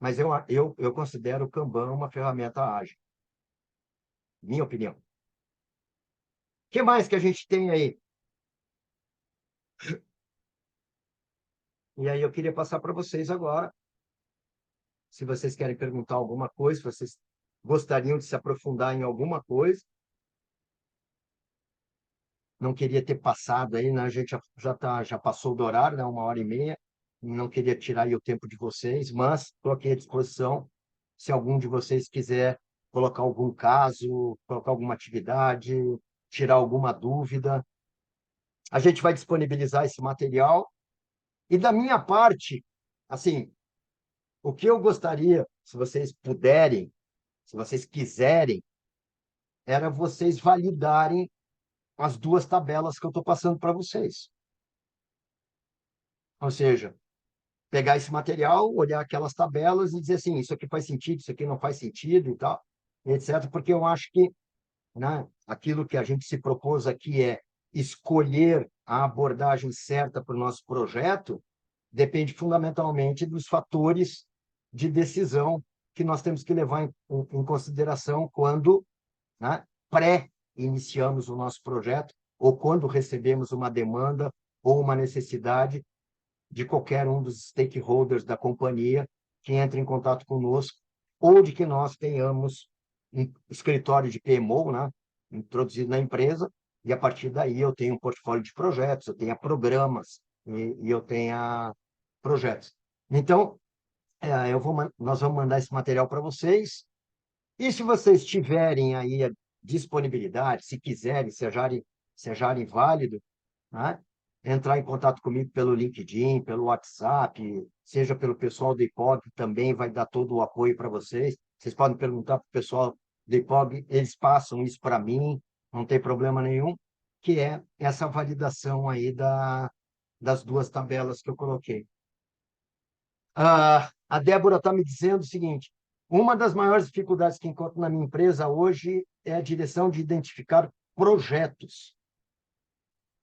Mas eu considero o Kanban uma ferramenta ágil, minha opinião. O que mais que a gente tem aí? E aí eu queria passar para vocês agora, se vocês querem perguntar alguma coisa, se vocês gostariam de se aprofundar em alguma coisa. Não queria ter passado aí, né? A gente já passou do horário, né? 1 hora e meia. Não queria tirar aí o tempo de vocês, mas estou aqui à disposição. Se algum de vocês quiser colocar algum caso, colocar alguma atividade, tirar alguma dúvida, a gente vai disponibilizar esse material. E da minha parte, assim, o que eu gostaria, se vocês puderem, se vocês quiserem, era vocês validarem as 2 tabelas que eu estou passando para vocês. Ou seja, pegar esse material, olhar aquelas tabelas e dizer assim, isso aqui faz sentido, isso aqui não faz sentido e tal, etc. Porque eu acho que, né, aquilo que a gente se propôs aqui é escolher a abordagem certa para o nosso projeto, depende fundamentalmente dos fatores de decisão que nós temos que levar em consideração quando, né, pré-iniciamos o nosso projeto ou quando recebemos uma demanda ou uma necessidade de qualquer um dos stakeholders da companhia que entre em contato conosco, ou de que nós tenhamos um escritório de PMO, né, introduzido na empresa, e a partir daí eu tenho um portfólio de projetos, eu tenho programas e eu tenho projetos. Então, nós vamos mandar esse material para vocês, e se vocês tiverem aí a disponibilidade, se quiserem, se acharem válido, né? Entrar em contato comigo pelo LinkedIn, pelo WhatsApp, seja pelo pessoal do IPOG, que também vai dar todo o apoio para vocês. Vocês podem perguntar para o pessoal do IPOG, eles passam isso para mim, não tem problema nenhum, que é essa validação aí das 2 tabelas que eu coloquei. A Débora está me dizendo o seguinte: uma das maiores dificuldades que encontro na minha empresa hoje é a direção de identificar projetos.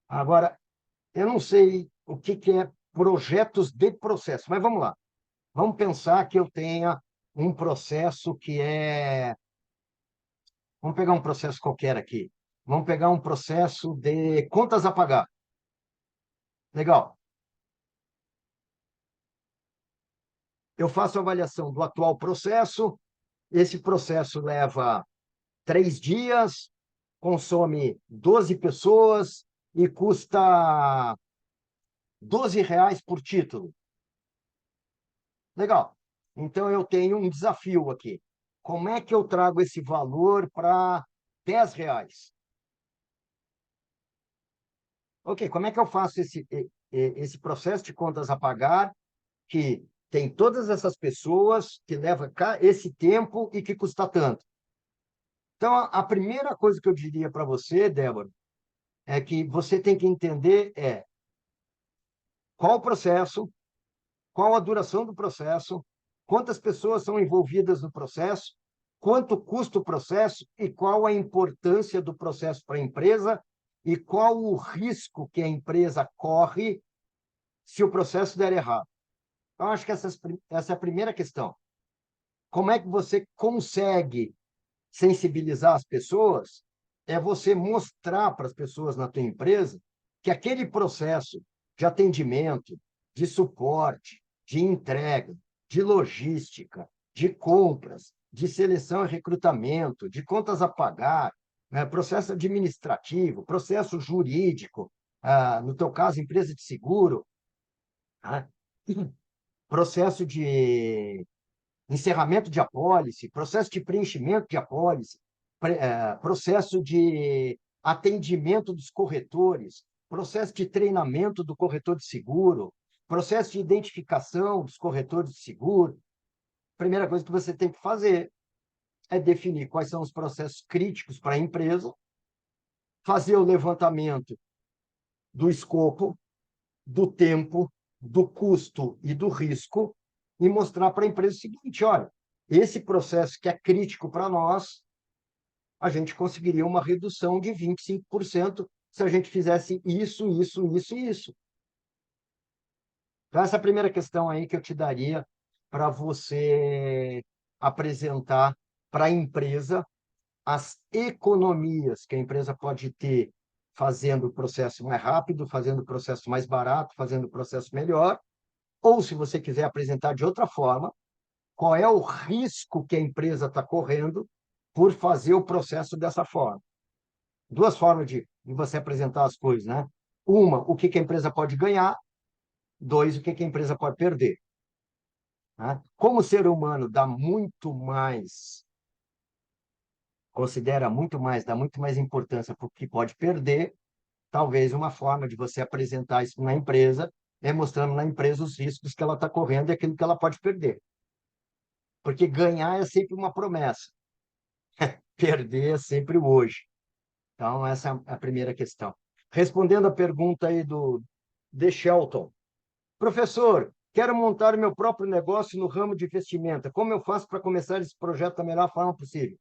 Agora, eu não sei o que é projetos de processo, mas vamos lá. Vamos pensar que eu tenha um processo que é. Vamos pegar um processo qualquer aqui. Vamos pegar um processo de contas a pagar. Legal. Eu faço a avaliação do atual processo. Esse processo leva 3 dias, consome 12 pessoas e custa R$ 12 por título. Legal. Então, eu tenho um desafio aqui. Como é que eu trago esse valor para R$ 10? Ok, como é que eu faço esse processo de contas a pagar que tem todas essas pessoas, que leva esse tempo e que custa tanto? Então, a primeira coisa que eu diria para você, Débora, é que você tem que entender qual o processo, qual a duração do processo, quantas pessoas são envolvidas no processo, quanto custa o processo e qual a importância do processo para a empresa e qual o risco que a empresa corre se o processo der errado. Então, acho que essa é a primeira questão. Como é que você consegue sensibilizar as pessoas? É você mostrar para as pessoas na tua empresa que aquele processo de atendimento, de suporte, de entrega, de logística, de compras, de seleção e recrutamento, de contas a pagar, né, processo administrativo, processo jurídico, no teu caso, empresa de seguro, tá? Processo de encerramento de apólice, processo de preenchimento de apólice, processo de atendimento dos corretores, processo de treinamento do corretor de seguro, processo de identificação dos corretores de seguro. A primeira coisa que você tem que fazer é definir quais são os processos críticos para a empresa, fazer o levantamento do escopo, do tempo, do custo e do risco e mostrar para a empresa o seguinte: olha, esse processo que é crítico para nós, a gente conseguiria uma redução de 25% se a gente fizesse isso, isso, isso e isso. Então, essa é a primeira questão aí que eu te daria para você apresentar para a empresa as economias que a empresa pode ter fazendo o processo mais rápido, fazendo o processo mais barato, fazendo o processo melhor. Ou, se você quiser apresentar de outra forma, qual é o risco que a empresa está correndo por fazer o processo dessa forma. Duas formas de você apresentar as coisas, né? Uma, o que a empresa pode ganhar. Dois, o que a empresa pode perder. Né? Como o ser humano dá muito mais, considera muito mais, dá muito mais importância para o que pode perder, talvez uma forma de você apresentar isso na empresa é mostrando na empresa os riscos que ela está correndo e aquilo que ela pode perder. Porque ganhar é sempre uma promessa, perder é sempre o hoje. Então, essa é a primeira questão. Respondendo a pergunta aí do De Shelton. Professor, quero montar o meu próprio negócio no ramo de vestimenta. Como eu faço para começar esse projeto da melhor forma possível?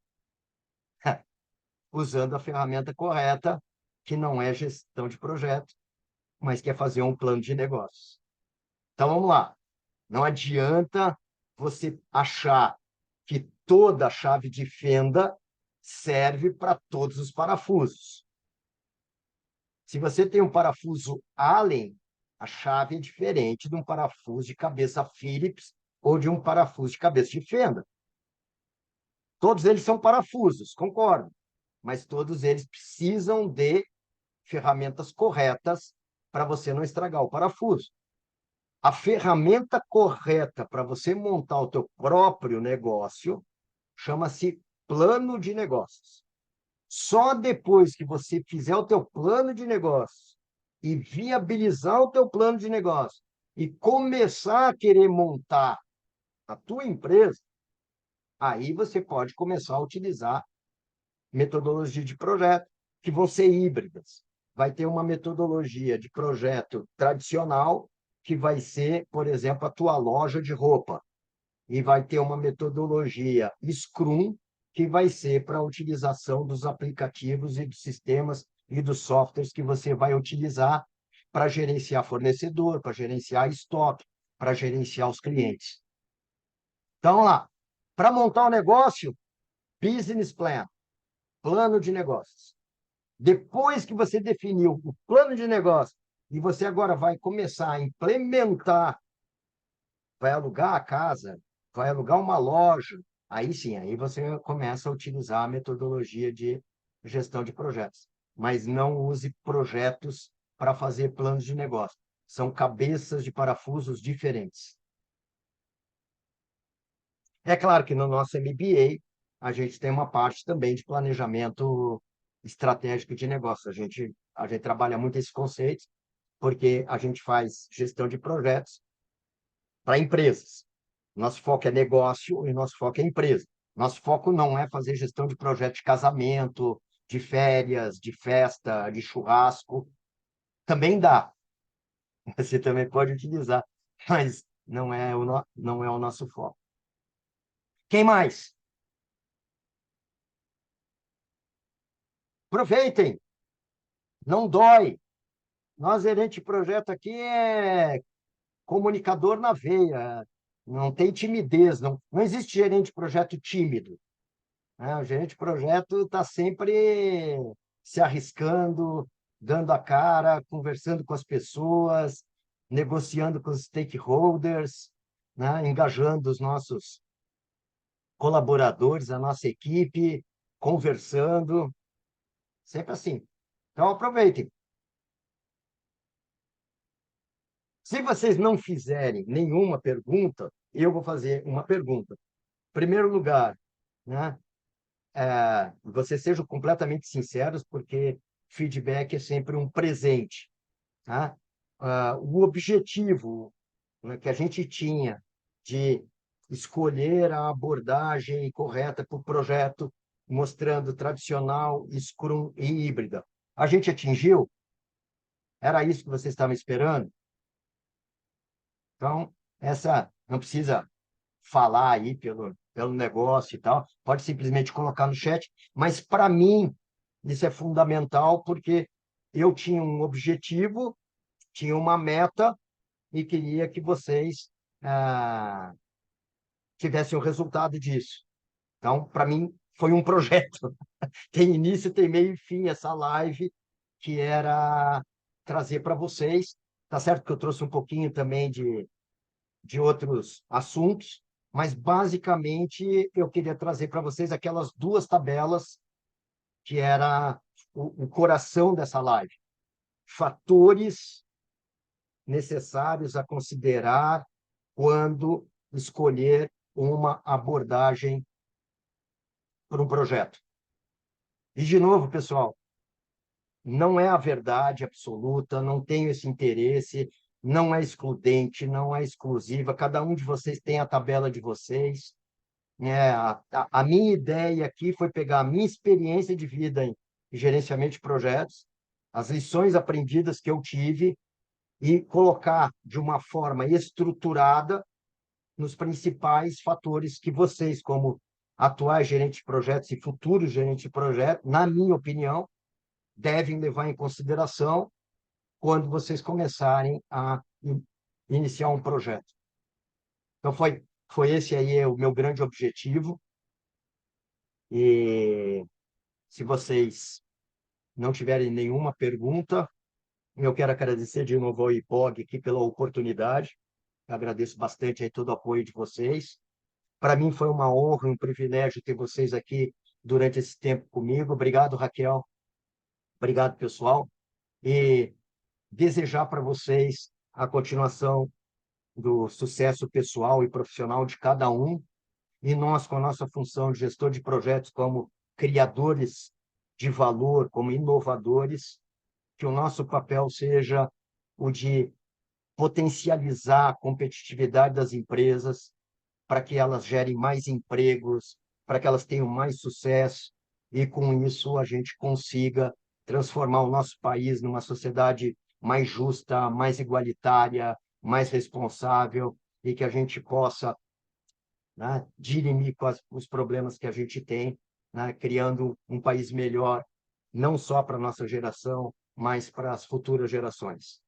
Usando a ferramenta correta, que não é gestão de projeto, mas que é fazer um plano de negócios. Então, vamos lá. Não adianta você achar que toda chave de fenda serve para todos os parafusos. Se você tem um parafuso Allen, a chave é diferente de um parafuso de cabeça Phillips ou de um parafuso de cabeça de fenda. Todos eles são parafusos, concordo, mas todos eles precisam de ferramentas corretas para você não estragar o parafuso. A ferramenta correta para você montar o teu próprio negócio chama-se plano de negócios. Só depois que você fizer o teu plano de negócios e viabilizar o teu plano de negócio e começar a querer montar a tua empresa, aí você pode começar a utilizar metodologia de projeto, que vão ser híbridas. Vai ter uma metodologia de projeto tradicional, que vai ser, por exemplo, a tua loja de roupa. E vai ter uma metodologia Scrum, que vai ser para a utilização dos aplicativos e dos sistemas e dos softwares que você vai utilizar para gerenciar fornecedor, para gerenciar estoque, para gerenciar os clientes. Então, lá, para montar o negócio, business plan, plano de negócios. Depois que você definiu o plano de negócio e você agora vai começar a implementar, vai alugar a casa, vai alugar uma loja, Aí sim, aí você começa a utilizar a metodologia de gestão de projetos. Mas não use projetos para fazer planos de negócio. São cabeças de parafusos diferentes. É claro que no nosso MBA, a gente tem uma parte também de planejamento estratégico de negócio. A gente trabalha muito esse conceito, porque a gente faz gestão de projetos para empresas. Nosso foco é negócio e nosso foco é empresa. Nosso foco não é fazer gestão de projeto de casamento, de férias, de festa, de churrasco. Também dá, você também pode utilizar, mas não é o nosso foco. Quem mais? Aproveitem, não dói. Nós, gerente de projeto aqui, é comunicador na veia, não tem timidez, não existe gerente de projeto tímido. Né? O gerente de projeto está sempre se arriscando, dando a cara, conversando com as pessoas, negociando com os stakeholders, né? Engajando os nossos colaboradores, a nossa equipe, conversando, sempre assim. Então, aproveitem. Se vocês não fizerem nenhuma pergunta, eu vou fazer uma pergunta. Em primeiro lugar, né? Vocês sejam completamente sinceros, porque feedback é sempre um presente. Tá? O objetivo, né, que a gente tinha de escolher a abordagem correta para o projeto, mostrando tradicional, Scrum e híbrida, a gente atingiu? Era isso que vocês estavam esperando? Então, essa não precisa falar aí pelo negócio e tal, pode simplesmente colocar no chat, mas para mim isso é fundamental porque eu tinha um objetivo, tinha uma meta e queria que vocês ah, tivessem o resultado disso. Então, para mim, foi um projeto. Tem início, tem meio e fim essa live, que era trazer para vocês. Tá certo que eu trouxe um pouquinho também de outros assuntos, mas basicamente eu queria trazer para vocês aquelas duas tabelas que era o coração dessa live. Fatores necessários a considerar quando escolher uma abordagem para um projeto. E, de novo, pessoal, não é a verdade absoluta, não tenho esse interesse, não é excludente, não é exclusiva, cada um de vocês tem a tabela de vocês. A minha ideia aqui foi pegar a minha experiência de vida em gerenciamento de projetos, as lições aprendidas que eu tive e colocar de uma forma estruturada nos principais fatores que vocês, como atuais gerentes de projetos e futuros gerentes de projetos, na minha opinião, devem levar em consideração quando vocês começarem a iniciar um projeto. Então, foi esse aí o meu grande objetivo. E se vocês não tiverem nenhuma pergunta, eu quero agradecer de novo ao IPOG aqui pela oportunidade. Eu agradeço bastante aí todo o apoio de vocês. Para mim foi uma honra e um privilégio ter vocês aqui durante esse tempo comigo. Obrigado, Raquel. Obrigado, pessoal. E desejar para vocês a continuação do sucesso pessoal e profissional de cada um. E nós, com a nossa função de gestor de projetos, como criadores de valor, como inovadores, que o nosso papel seja o de potencializar a competitividade das empresas para que elas gerem mais empregos, para que elas tenham mais sucesso e, com isso, a gente consiga transformar o nosso país numa sociedade mais justa, mais igualitária, mais responsável e que a gente possa, né, dirimir com os problemas que a gente tem, né, criando um país melhor, não só para a nossa geração, mas para as futuras gerações.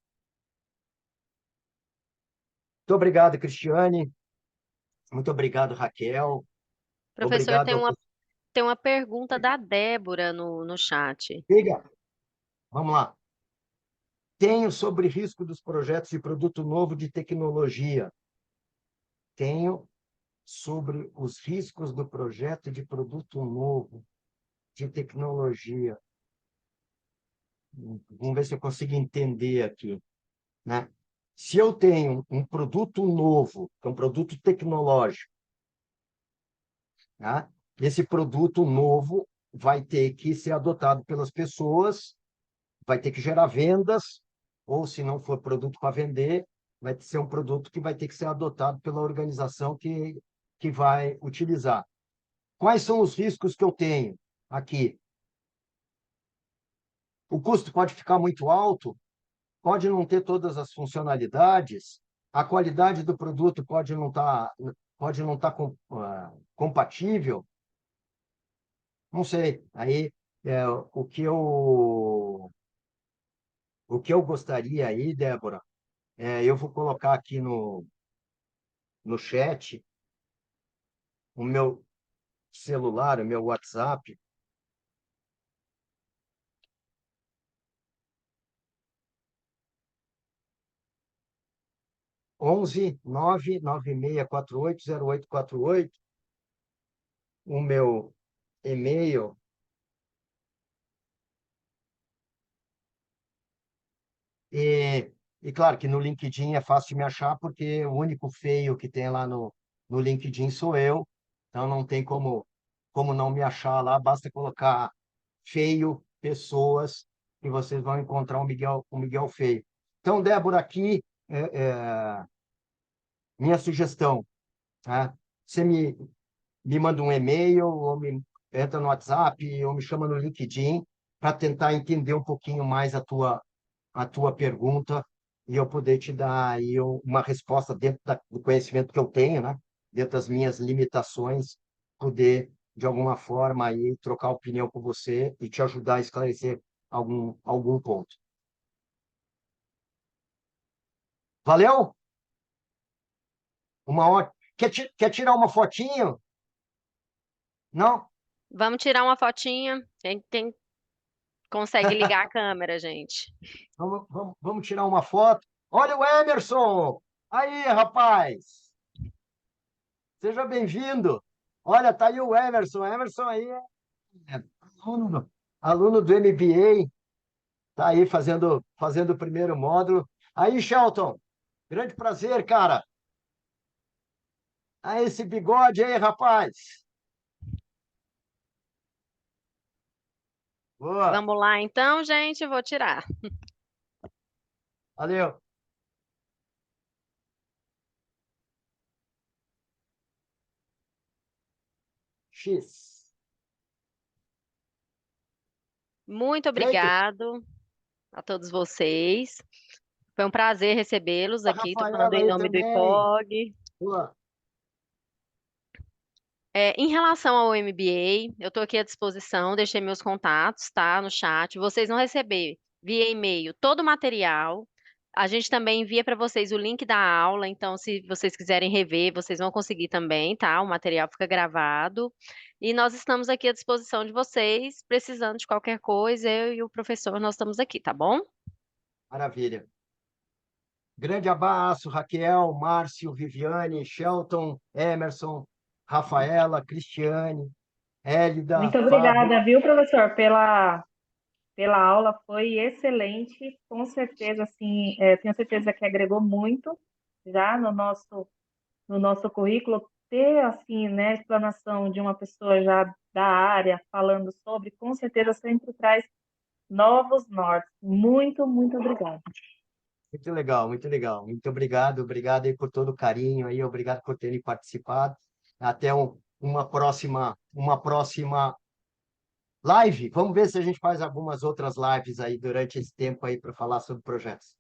Muito obrigado, Cristiane. Muito obrigado, Raquel. Professor, Obrigado. tem uma pergunta da Débora no chat. Diga, vamos lá. Tenho sobre risco dos projetos de produto novo de tecnologia. Tenho. sobre os riscos do projeto de produto novo, de tecnologia. Vamos ver se eu consigo entender aqui, né? Se eu tenho um produto novo, que é um produto tecnológico, tá? Esse produto novo vai ter que ser adotado pelas pessoas, vai ter que gerar vendas, ou se não for produto para vender, vai ser um produto que vai ter que ser adotado pela organização que vai utilizar. Quais são os riscos que eu tenho aqui? O custo pode ficar muito alto, pode não ter todas as funcionalidades, a qualidade do produto pode não estar compatível, não sei. Aí é, o que eu o que eu gostaria aí, Débora, eu vou colocar aqui no chat o meu celular, o meu WhatsApp, 11 996480848, o meu e-mail. E claro que no LinkedIn é fácil de me achar, porque o único feio que tem lá no LinkedIn sou eu, então não tem como não me achar lá, basta colocar feio, pessoas, e vocês vão encontrar o Miguel Feio. Então, Débora, aqui, minha sugestão, né? Você me manda um e-mail, ou me entra no WhatsApp, ou me chama no LinkedIn, para tentar entender um pouquinho mais a tua pergunta e eu poder te dar aí uma resposta dentro do conhecimento que eu tenho, né? Dentro das minhas limitações, poder, de alguma forma, aí, trocar opinião com você e te ajudar a esclarecer algum ponto. Valeu? Uma hora. Quer tirar uma fotinho? Não? Vamos tirar uma fotinha. Quem consegue ligar a câmera, gente? Vamos tirar uma foto. Olha o Emerson! Aí, rapaz! Seja bem-vindo! Olha, tá aí o Emerson. O Emerson aí é aluno do MBA, tá aí fazendo o primeiro módulo. Aí, Shelton, grande prazer, cara. Aí, esse bigode aí, rapaz. Boa, Vamos lá, então, gente. Eu vou tirar. valeu. X. Muito Feito? obrigado a todos vocês. Foi um prazer recebê-los A aqui. Estou falando Rafaela em aí nome do também. IPOG. Boa. Em relação ao MBA, eu estou aqui à disposição, deixei meus contatos, tá, no chat. Vocês vão receber via e-mail todo o material. A gente também envia para vocês o link da aula, então se vocês quiserem rever, vocês vão conseguir também, tá? O material fica gravado. E nós estamos aqui à disposição de vocês, precisando de qualquer coisa, eu e o professor, nós estamos aqui, tá bom? Maravilha. Grande abraço, Raquel, Márcio, Viviane, Shelton, Emerson, Rafaela, Cristiane, Hélida, Muito Fábio. obrigada, viu, professor, pela aula, foi excelente, com certeza, assim, tenho certeza que agregou muito já no nosso currículo, ter, assim, né, explanação de uma pessoa já da área, falando sobre, com certeza sempre traz novos nortes. Muito, muito obrigada. Muito legal, muito legal. Muito obrigado, obrigado aí por todo o carinho aí, obrigado por terem participado. Até uma próxima live. Vamos ver se a gente faz algumas outras lives aí durante esse tempo aí para falar sobre projetos.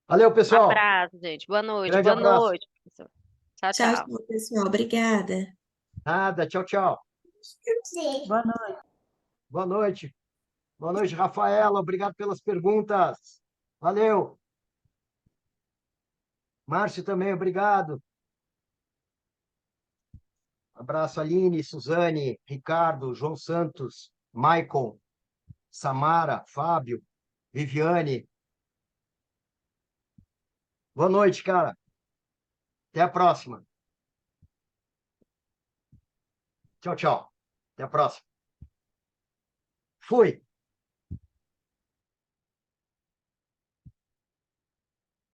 Valeu, Um pessoal. abraço, gente. Boa noite. Grande Boa abraço. noite, professor. Tchau, Tchau, tchau. tchau, pessoal. Obrigada. Nada, tchau, tchau. Boa noite. Boa noite. Boa noite, Rafaela. Obrigado pelas perguntas. Valeu. Márcio também, obrigado. Abraço, Aline, Suzane, Ricardo, João Santos, Michael, Samara, Fábio, Viviane. Boa noite, cara. Até a próxima. Tchau, tchau. Até a próxima. Fui.